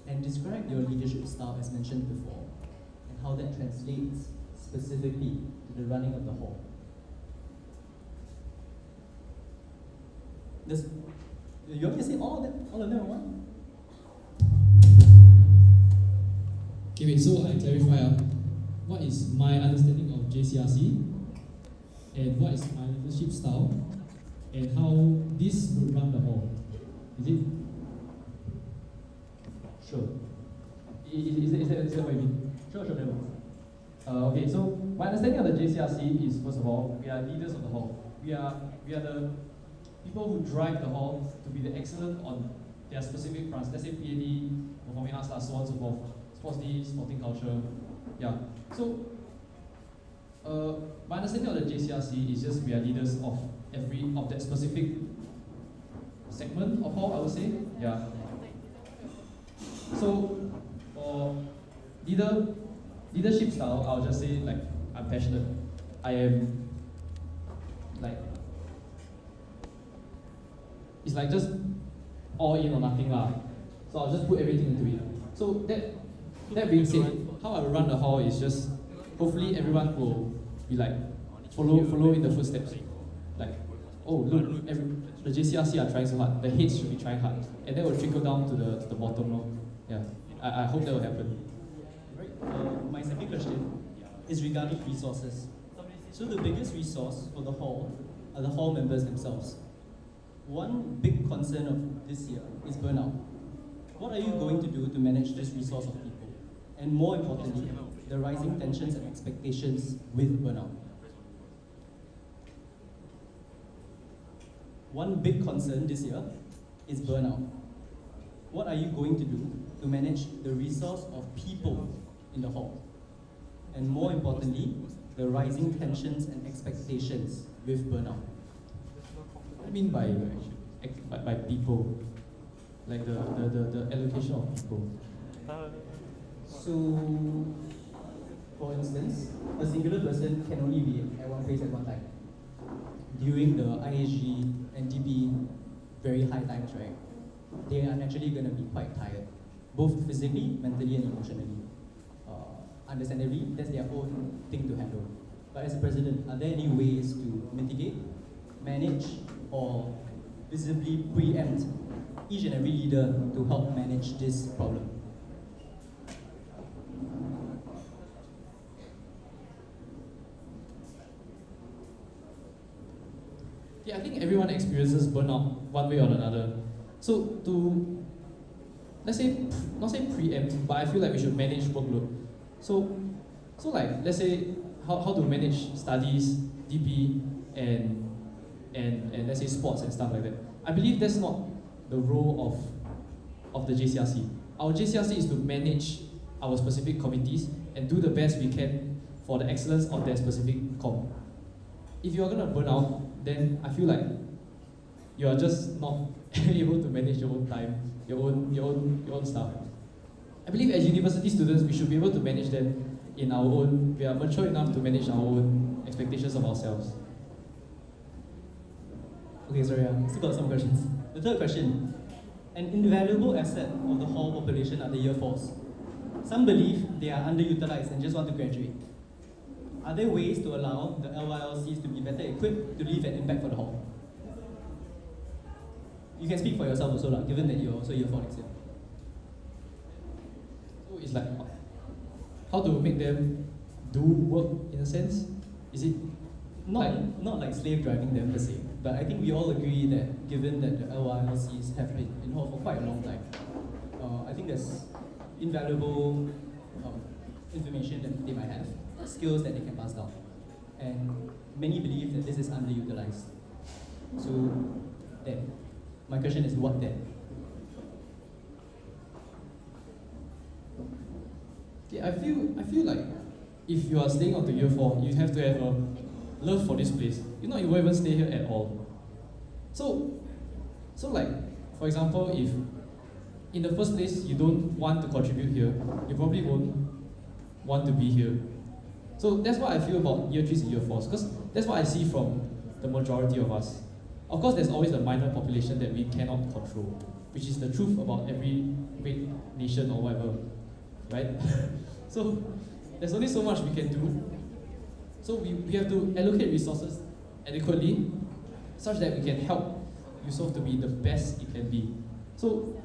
And describe your leadership style as mentioned before, and how that translates specifically to the running of the hall. You want me to say all of them at once? Okay, wait, so I clarify what is my understanding of JCRC and what is my leadership style and how this would run the hall. Is it? Sure. Is that what you mean? Sure, never mind. Okay, so my understanding of the JCRC is, first of all, we are leaders of the hall. We are the people who drive the hall to be the excellent on their specific fronts. Let's say PAD, performing arts, so on and so forth. Sports D, sporting culture. Yeah. So my understanding of the JCRC is just we are leaders of that specific segment of hall, I would say. Yeah. So for leadership style, I'll just say like I'm passionate. I am like it's like just all in or nothing lah. So I'll just put everything into it. So that being said, how I run the hall is just hopefully everyone will be like follow in the footsteps. Like, oh look, the JCRC are trying so hard. The heads should be trying hard, and that will trickle down to the bottom. No? Yeah, I hope that will happen. Right. My second question is regarding resources. So the biggest resource for the hall are the hall members themselves. One big concern of this year is burnout. What are you going to do to manage this resource of people? And more importantly, the rising tensions and expectations with burnout. One big concern this year is burnout. What are you going to do to manage the resource of people in the hall? And more importantly, the rising tensions and expectations with burnout. What do you mean by people? Like the allocation of people? So, for instance, a singular person can only be at one place at one time. During the IHG and DB very high times, right? They are naturally going to be quite tired, both physically, mentally, and emotionally. Understandably, that's their own thing to handle. But as a president, are there any ways to mitigate, manage, or visibly preempt each and every leader to help manage this problem? Yeah, I think everyone experiences burnout one way or another. So to, let's say, not say preempt, but I feel like we should manage workload. So like, let's say, how to manage studies, DP, and let's say sports and stuff like that. I believe that's not the role of the JCRC. Our JCRC is to manage our specific committees and do the best we can for the excellence of their specific com. If you're gonna burn out, then I feel like you are just not able to manage your own time, your own stuff. I believe as university students, we should be able to manage them in our own. We are mature enough to manage our own expectations of ourselves. Okay, sorry, I still got some questions. The third question. An invaluable asset of the hall population are the year fours. Some believe they are underutilized and just want to graduate. Are there ways to allow the LYLCs to be better equipped to leave an impact for the hall? You can speak for yourself also, given that you're also year 4 next year. So it's like, how to make them do work in a sense? Is it not like slave driving them per se, but I think we all agree that given that the LYLCs have been in hall for quite a long time, I think there's invaluable information that they might have, skills that they can pass down. And many believe that this is underutilized. So then, my question is, what then? Yeah, I feel like if you are staying on to year 4, you have to have a love for this place. If not, you won't even stay here at all. So like, for example, if in the first place you don't want to contribute here, you probably won't want to be here. So that's what I feel about year 3s and year 4s, because that's what I see from the majority of us. Of course, there's always a minor population that we cannot control, which is the truth about every great nation or whatever, right? So there's only so much we can do. So we have to allocate resources adequately such that we can help Eusoff to be the best it can be. So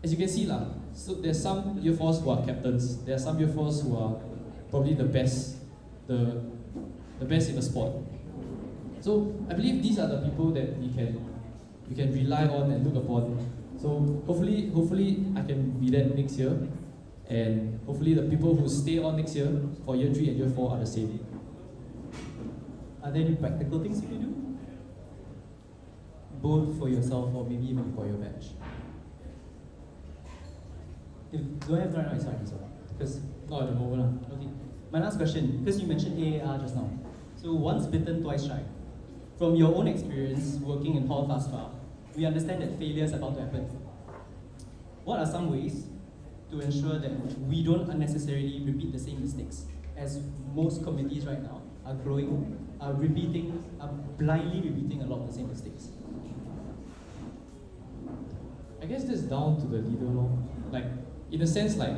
as you can see so there's some year 4s who are captains, there are some year 4s who are probably the best in the sport. So I believe these are the people that we can rely on and look upon. So hopefully I can be that next year. And hopefully the people who stay on next year for year 3 and year 4 are the same. Are there any practical things you can do? Both for yourself or maybe even for your batch? If do I have right now, it's fine as well. Because not at the moment. Okay. My last question, because you mentioned AAR just now. So once bitten, twice shy. From your own experience working in Hall thus far, we understand that failure is about to happen. What are some ways to ensure that we don't unnecessarily repeat the same mistakes, as most committees right now are blindly repeating a lot of the same mistakes? I guess this is down to the leader, like in a sense, like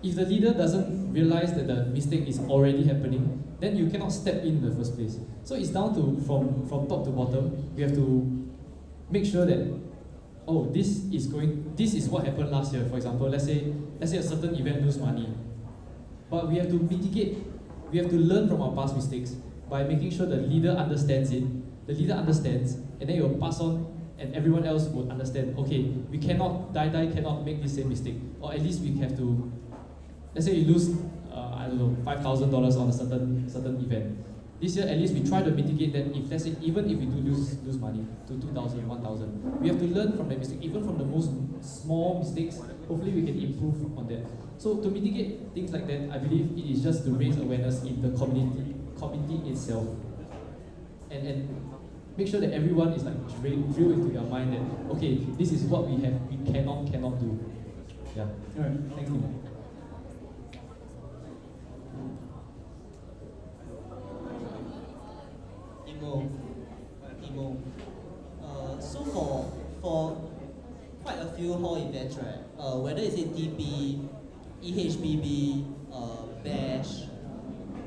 if the leader doesn't realize that the mistake is already happening, then you cannot step in the first place. So it's down to from top to bottom. We have to make sure that this is what happened last year. For example, let's say a certain event lose money, but we have to mitigate. We have to learn from our past mistakes by making sure the leader understands it. The leader understands, and then you will pass on, and everyone else will understand. Okay, we cannot cannot make the same mistake, or at least we have to. Let's say you lose, I don't know, $5,000 on a certain event. This year, at least we try to mitigate that. If let's say even if we do lose money to 2,000, 1,000, we have to learn from that mistake, even from the most small mistakes. Hopefully, we can improve on that. So to mitigate things like that, I believe it is just to raise awareness in the community itself, and make sure that everyone is like drill into their mind that okay, this is what we cannot do. Yeah. All right. Thanks, Timo. Timo. So for quite a few hall events, right? Whether it's DP, EHBB, Bash,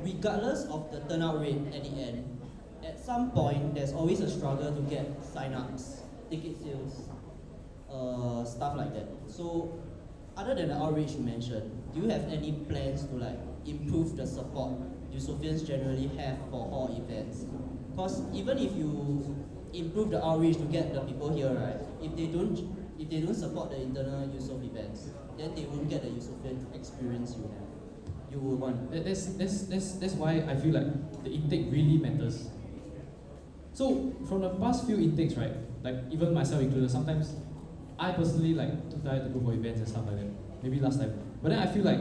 regardless of the turnout rate at the end, at some point there's always a struggle to get sign-ups, ticket sales, stuff like that. So other than the outreach you mentioned, do you have any plans to like improve the support Eusophians generally have for hall events? Because even if you improve the outreach to get the people here, right? If they don't support the internal Eusoff events, then they won't get the Eusophian experience you would want. That's why I feel like the intake really matters. So from the past few intakes, right? Like even myself included, sometimes I personally like too tired to go for events and stuff like that. Maybe last time, but then I feel like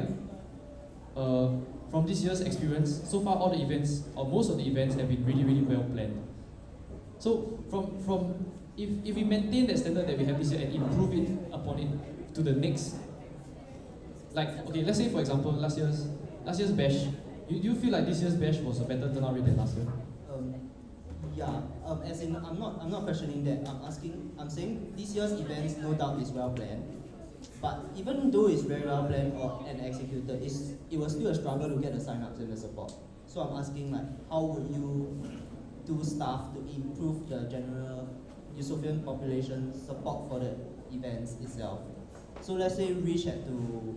from this year's experience, so far all the events, or most of the events, have been really, really well planned. So if we maintain that standard that we have this year and improve it upon it to the next, like okay, let's say for example last year's bash, do you feel like this year's bash was a better turnout rate than last year? Yeah. As in I'm not questioning that. I'm saying this year's events no doubt is well planned. But even though it's very well planned and executed, it was still a struggle to get the sign-ups and the support. So I'm asking like, how would you do stuff to improve the general Eusofian population support for the events itself? So let's say Rich had to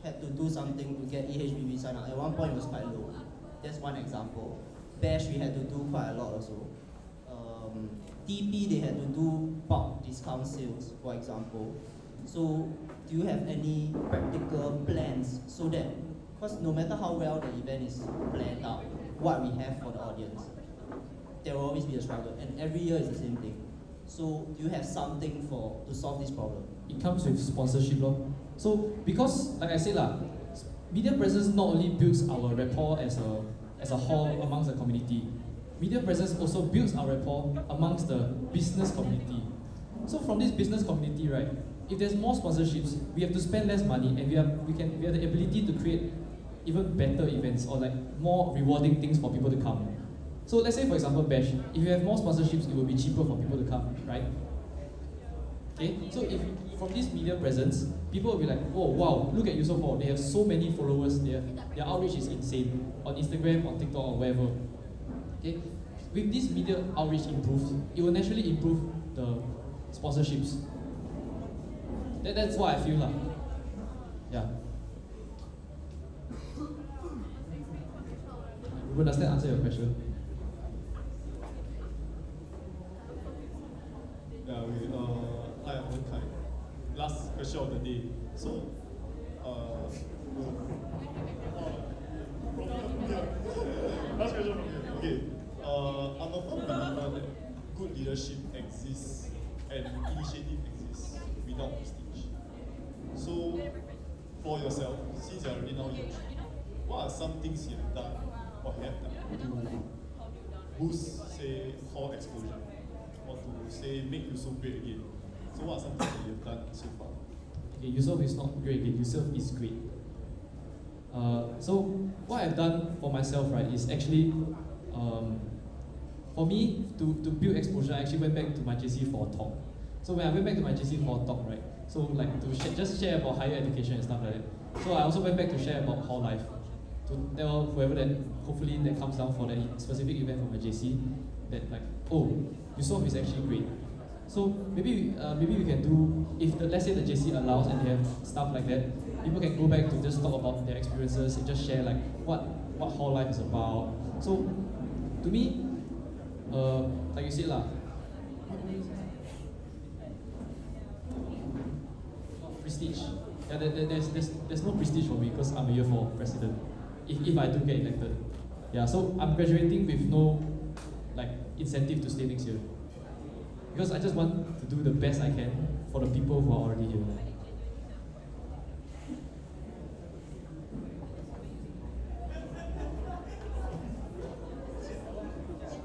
do something to get EHBB sign-up. At one point it was quite low. That's one example. Bash we had to do quite a lot also. TP they had to do bulk discount sales, for example. So do you have any practical plans so that, because no matter how well the event is planned out, what we have for the audience, there will always be a struggle, and every year is the same thing. So do you have something to solve this problem? It comes with sponsorship, lor. So because like I said media presence not only builds our rapport as a hall amongst the community, media presence also builds our rapport amongst the business community. So from this business community, right, if there's more sponsorships, we have to spend less money, and we have the ability to create even better events or like more rewarding things for people to come. So let's say for example Bash, if you have more sponsorships, it will be cheaper for people to come, right? Okay, so if from this media presence, people will be like, oh wow, look at Eusoff Hall, they have so many followers, their outreach is insane on Instagram, on TikTok, or wherever. Okay, with this media outreach improves, it will naturally improve the sponsorships. That's what I feel like. Yeah. Does that answer your question? Yeah, I am Wen Kai. Last question of the day. So, Last question from you. Okay. I'm a firm believer that good leadership exists and initiative exists without prestige. So, for yourself, since you're already now year 3, what are some things you have done or have done to boost, say, hall exposure, or to say make Eusoff great again? So, what are some things that you have done so far? Okay, Eusoff is not great again. Eusoff is great. So what I've done for myself, right, is actually, for me to build exposure, I actually went back to my JC for a talk. So when I went back to my JC for a talk, right, so like to just share about higher education and stuff like that. So I also went back to share about hall life, to tell whoever that hopefully that comes down for that specific event for my JC, that like, oh, Eusoff is actually great. So maybe we can do, if let's say the JC allows and they have stuff like that, people can go back to just talk about their experiences and just share like what hall life is about. So to me, like you said lah, prestige. Yeah, there's no prestige for me because I'm a year 4 president. If I do get elected, yeah. So I'm graduating with no like incentive to stay next year, because I just want to do the best I can for the people who are already here.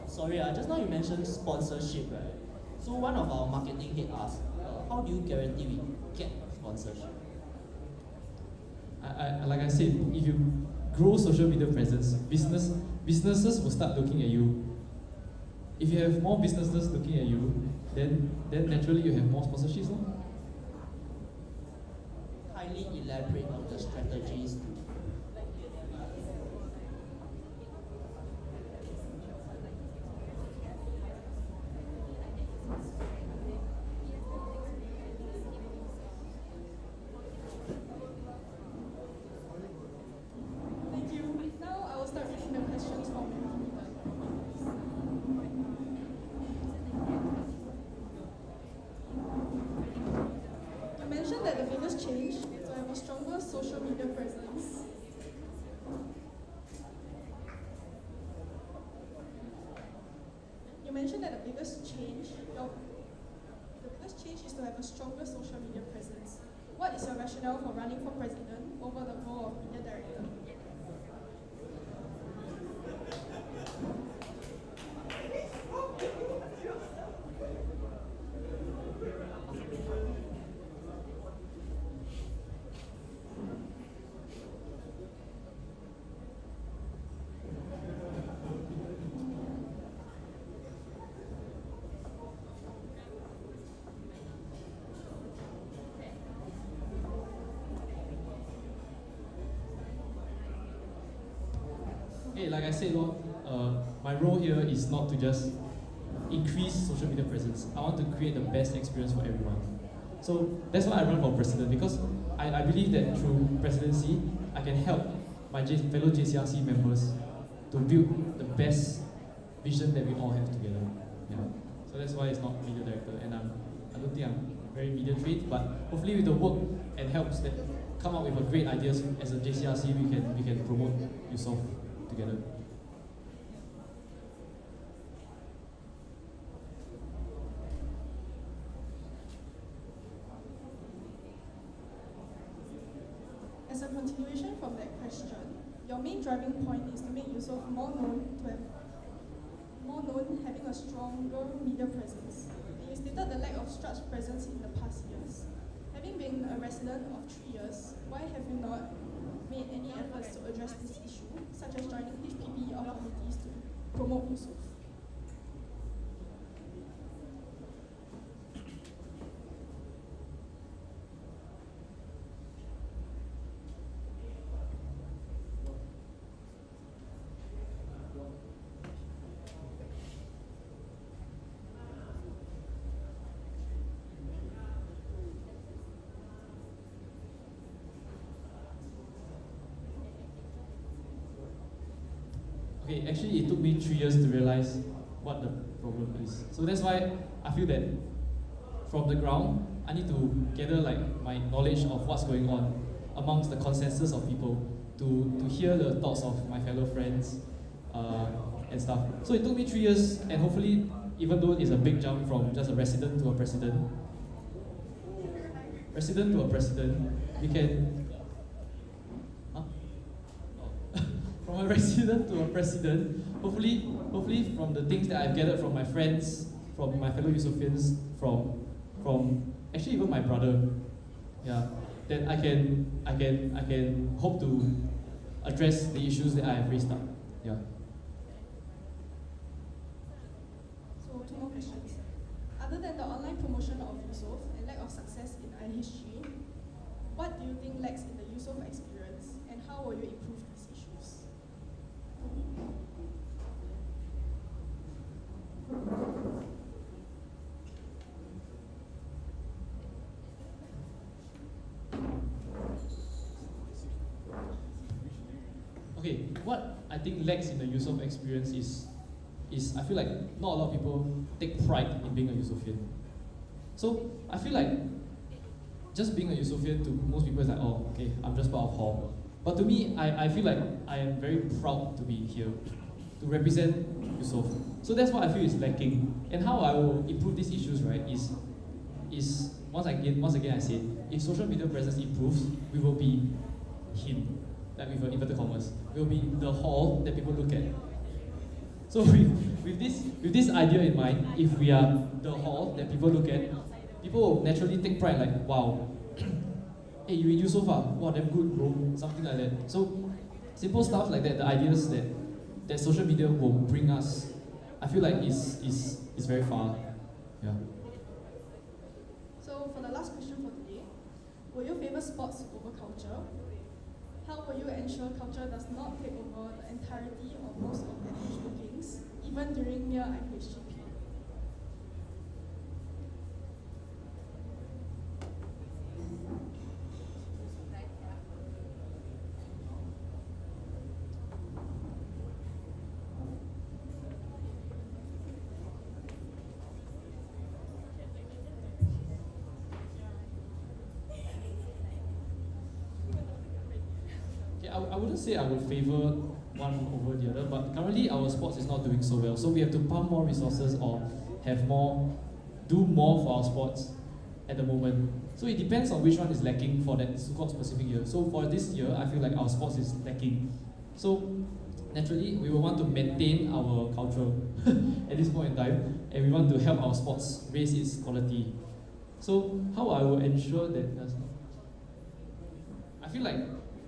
Sorry, just now you mentioned sponsorship, right? So one of our marketing head asked, how do you guarantee we get sponsorship? Like I said, if you grow social media presence, businesses will start looking at you. If you have more businesses looking at you, then naturally you have more sponsorships. No? Kindly elaborate on the strategies to Thank you. Now I will start reading the questions from you. You mentioned that the biggest change is to have a stronger social media presence. You mentioned that the biggest change is to have a stronger social media presence. What is your rationale for running for president over the role of media director? Hey, like I said, my role here is not to just increase social media presence. I want to create the best experience for everyone. So that's why I run for president, because I believe that through presidency, I can help my fellow JCRC members to build the best vision that we all have together. Yeah. So that's why it's not media director, and I don't think I'm very media trained, but hopefully with the work and helps that come up with a great ideas as a JCRC, we can promote Eusoff together. As a continuation from that question, your main driving point is to make yourself more known, having a stronger media presence. You stated the lack of such presence in the past years. Having been a resident of 3 years, why have you not made any efforts to address this issue, such as joining HPP or committees to promote Eusoff? Okay, actually it took me 3 years to realize what the problem is. So that's why I feel that from the ground, I need to gather like my knowledge of what's going on amongst the consensus of people, to hear the thoughts of my fellow friends and stuff. So it took me 3 years, and hopefully, even though it's a big jump from just a resident to a president, we can, from a resident to a president, hopefully from the things that I've gathered from my friends, from my fellow Eusophians, from actually even my brother, yeah, that I can hope to address the issues that I have raised up, yeah. So 2 more questions. Other than the online promotion of Eusoff and lack of success in IHG, what do you think lacks in the Eusoff experience, and how will you improve these issues? Okay, what I think lacks in the Eusoff experience is I feel like not a lot of people take pride in being a Eusophian. So I feel like just being a Eusophian to most people is like, oh, okay, I'm just part of hall. But to me, I feel like I am very proud to be here, to represent Eusoff. So that's what I feel is lacking. And how I will improve these issues, right, is once again I say, if social media presence improves, we will be him, like with inverted commas. We will be the hall that people look at. So with this idea in mind, if we are the hall that people look at, people will naturally take pride, like, wow, hey, you in Eusoff, wow, damn good, bro, something like that. So simple stuff like that, the ideas that social media will bring us, I feel like is very far. Yeah. So for the last question for today, will you favor sports over culture? How will you ensure culture does not take over the entirety or most of FH bookings, even during near IHG peak? I wouldn't say I would favor one over the other, but currently our sports is not doing so well. So we have to pump more resources or do more for our sports at the moment. So it depends on which one is lacking for that so-called specific year. So for this year, I feel like our sports is lacking. So naturally, we will want to maintain our culture at this point in time, and we want to help our sports raise its quality. So how I will ensure that I feel like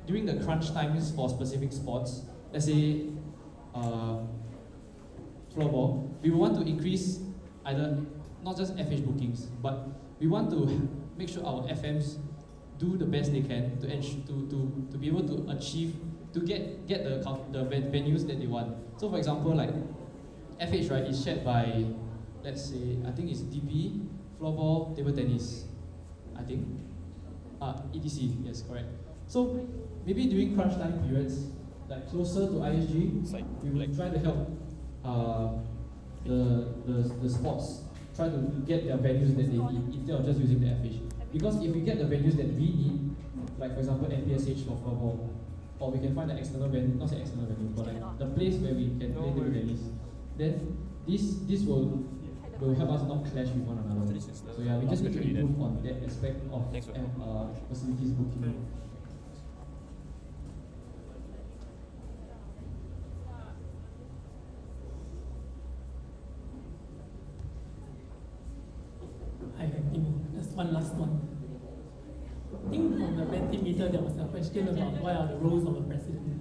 during the crunch times for specific sports, let's say floorball, we want to increase either not just FH bookings, but we want to make sure our FMs do the best they can to be able to achieve, to get the venues that they want. So for example, like FH, right, is shared by, let's say, I think it's DP, floorball, table tennis, I think. EDC, yes, correct. So maybe during crunch time periods, like closer to ISG, we will try to help the sports try to get their venues that they need instead of just using the FH. Because if we get the venues that we need, like for example NPSH for floorball, or we can find an external venue, not say external venue, but like the place where we can play the tennis, then this will help us not clash with one another. So yeah, we just need to improve on that aspect of facilities booking. I think just one last one. I think from the Mentimeter there was a question about what are the roles of a president.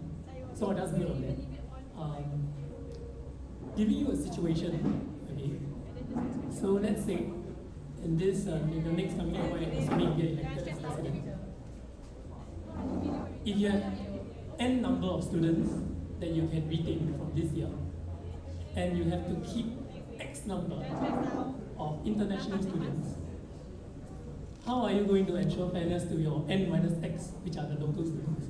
So I'll just build on that. Giving you a situation, okay? So let's say in this in the next coming year, assuming you get elected as president, if you have n number of students that you can retain from this year, and you have to keep X number of international students, how are you going to ensure fairness to your n minus X, which are the local students?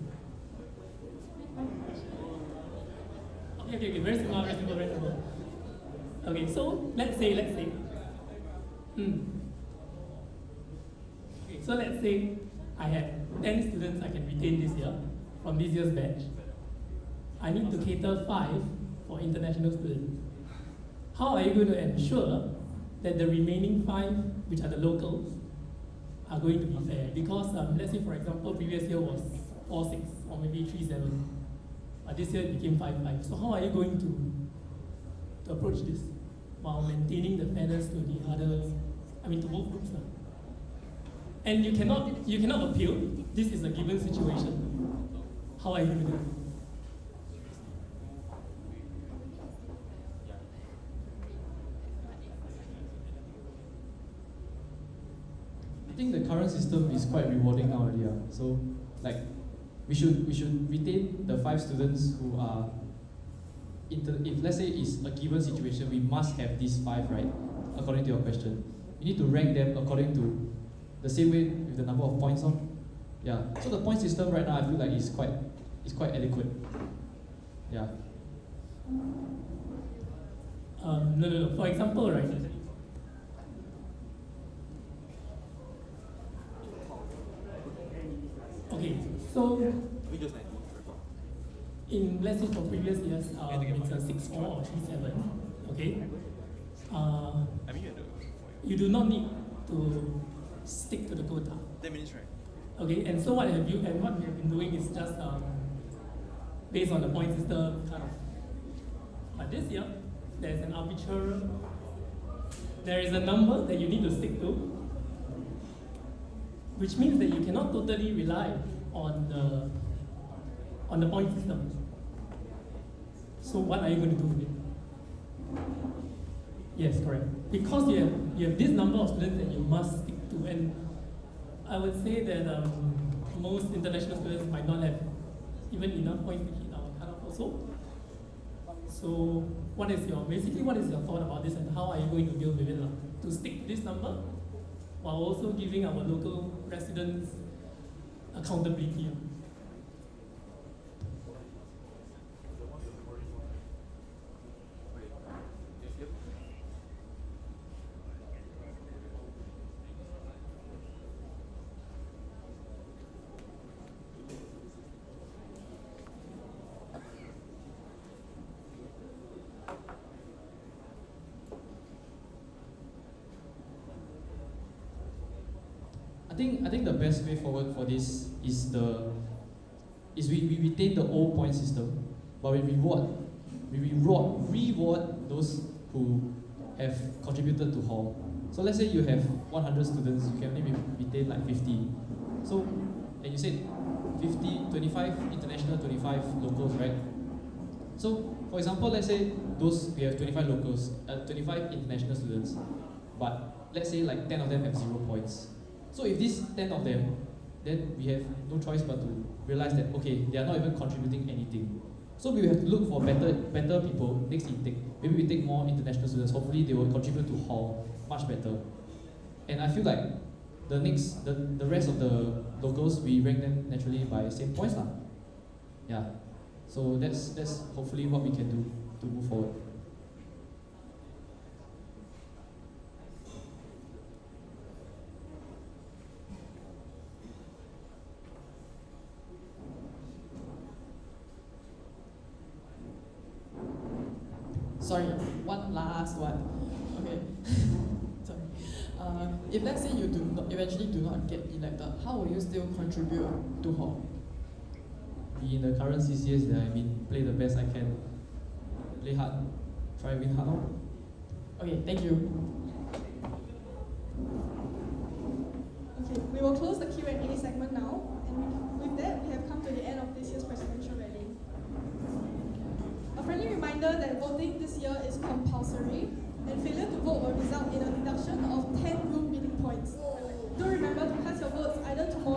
Okay, very simple, very simple. Okay, so let's say. Okay, so let's say I had 10 students I can retain this year from this year's batch. I need to cater 5 for international students. How are you going to ensure that the remaining 5, which are the locals, are going to be fair? Because let's say, for example, previous year was 4-6 or maybe 3-7, but this year it became 5-5. So how are you going to approach this while maintaining the fairness to the other, to both groups? And you cannot appeal. This is a given situation. How are you going to do it? I think the current system is quite rewarding now already. So, like, we should retain the 5 students who are. If let's say it's a given situation, we must have these 5, right? According to your question, you need to rank them according to the same way with the number of points on. Yeah. So the point system right now, I feel like is quite adequate. Yeah. No. For example, right? Okay, so in, let's say for previous years, it's a 6-4 or 3-7, okay? You do not need to stick to the quota. 10 minutes, right? Okay, and so what we have been doing is just based on the point system kind of. But this year, there's an arbitrary, there is a number that you need to stick to, which means that you cannot totally rely on the point system. So what are you going to do with it? Yes, correct. Because you have this number of students that you must stick to, and I would say that most international students might not have even enough points to hit our cutoff also. So what is your thought about this, and how are you going to deal with it? To stick to this number while also giving our local residents accountability. I think the best way forward for this is we retain the old point system, but we reward those who have contributed to hall. So let's say you have 100 students, you can maybe retain like 50. So, and you said 50, 25 international, 25 locals, right? So, for example, let's say we have 25 locals, 25 international students, but let's say like 10 of them have 0 points. So if these 10 of them, then we have no choice but to realize that, okay, they are not even contributing anything. So we have to look for better people next intake. Maybe we take more international students. Hopefully they will contribute to hall much better. And I feel like the rest of the locals, we rank them naturally by same points lah. Yeah. So that's hopefully what we can do to move forward. Sorry, one last one. Okay. Sorry. If let's say you eventually do not get elected, how will you still contribute to hall? In the current CCAs that I'm in, play the best I can, play hard, try win hard. Okay, thank you. Okay, we will close the Q&A segment now, and with that, we have come to the end of this year's presidential rally. A friendly reminder that voting this year is compulsory, and failure to vote will result in a deduction of 10 room meeting points. Do remember to cast your votes either tomorrow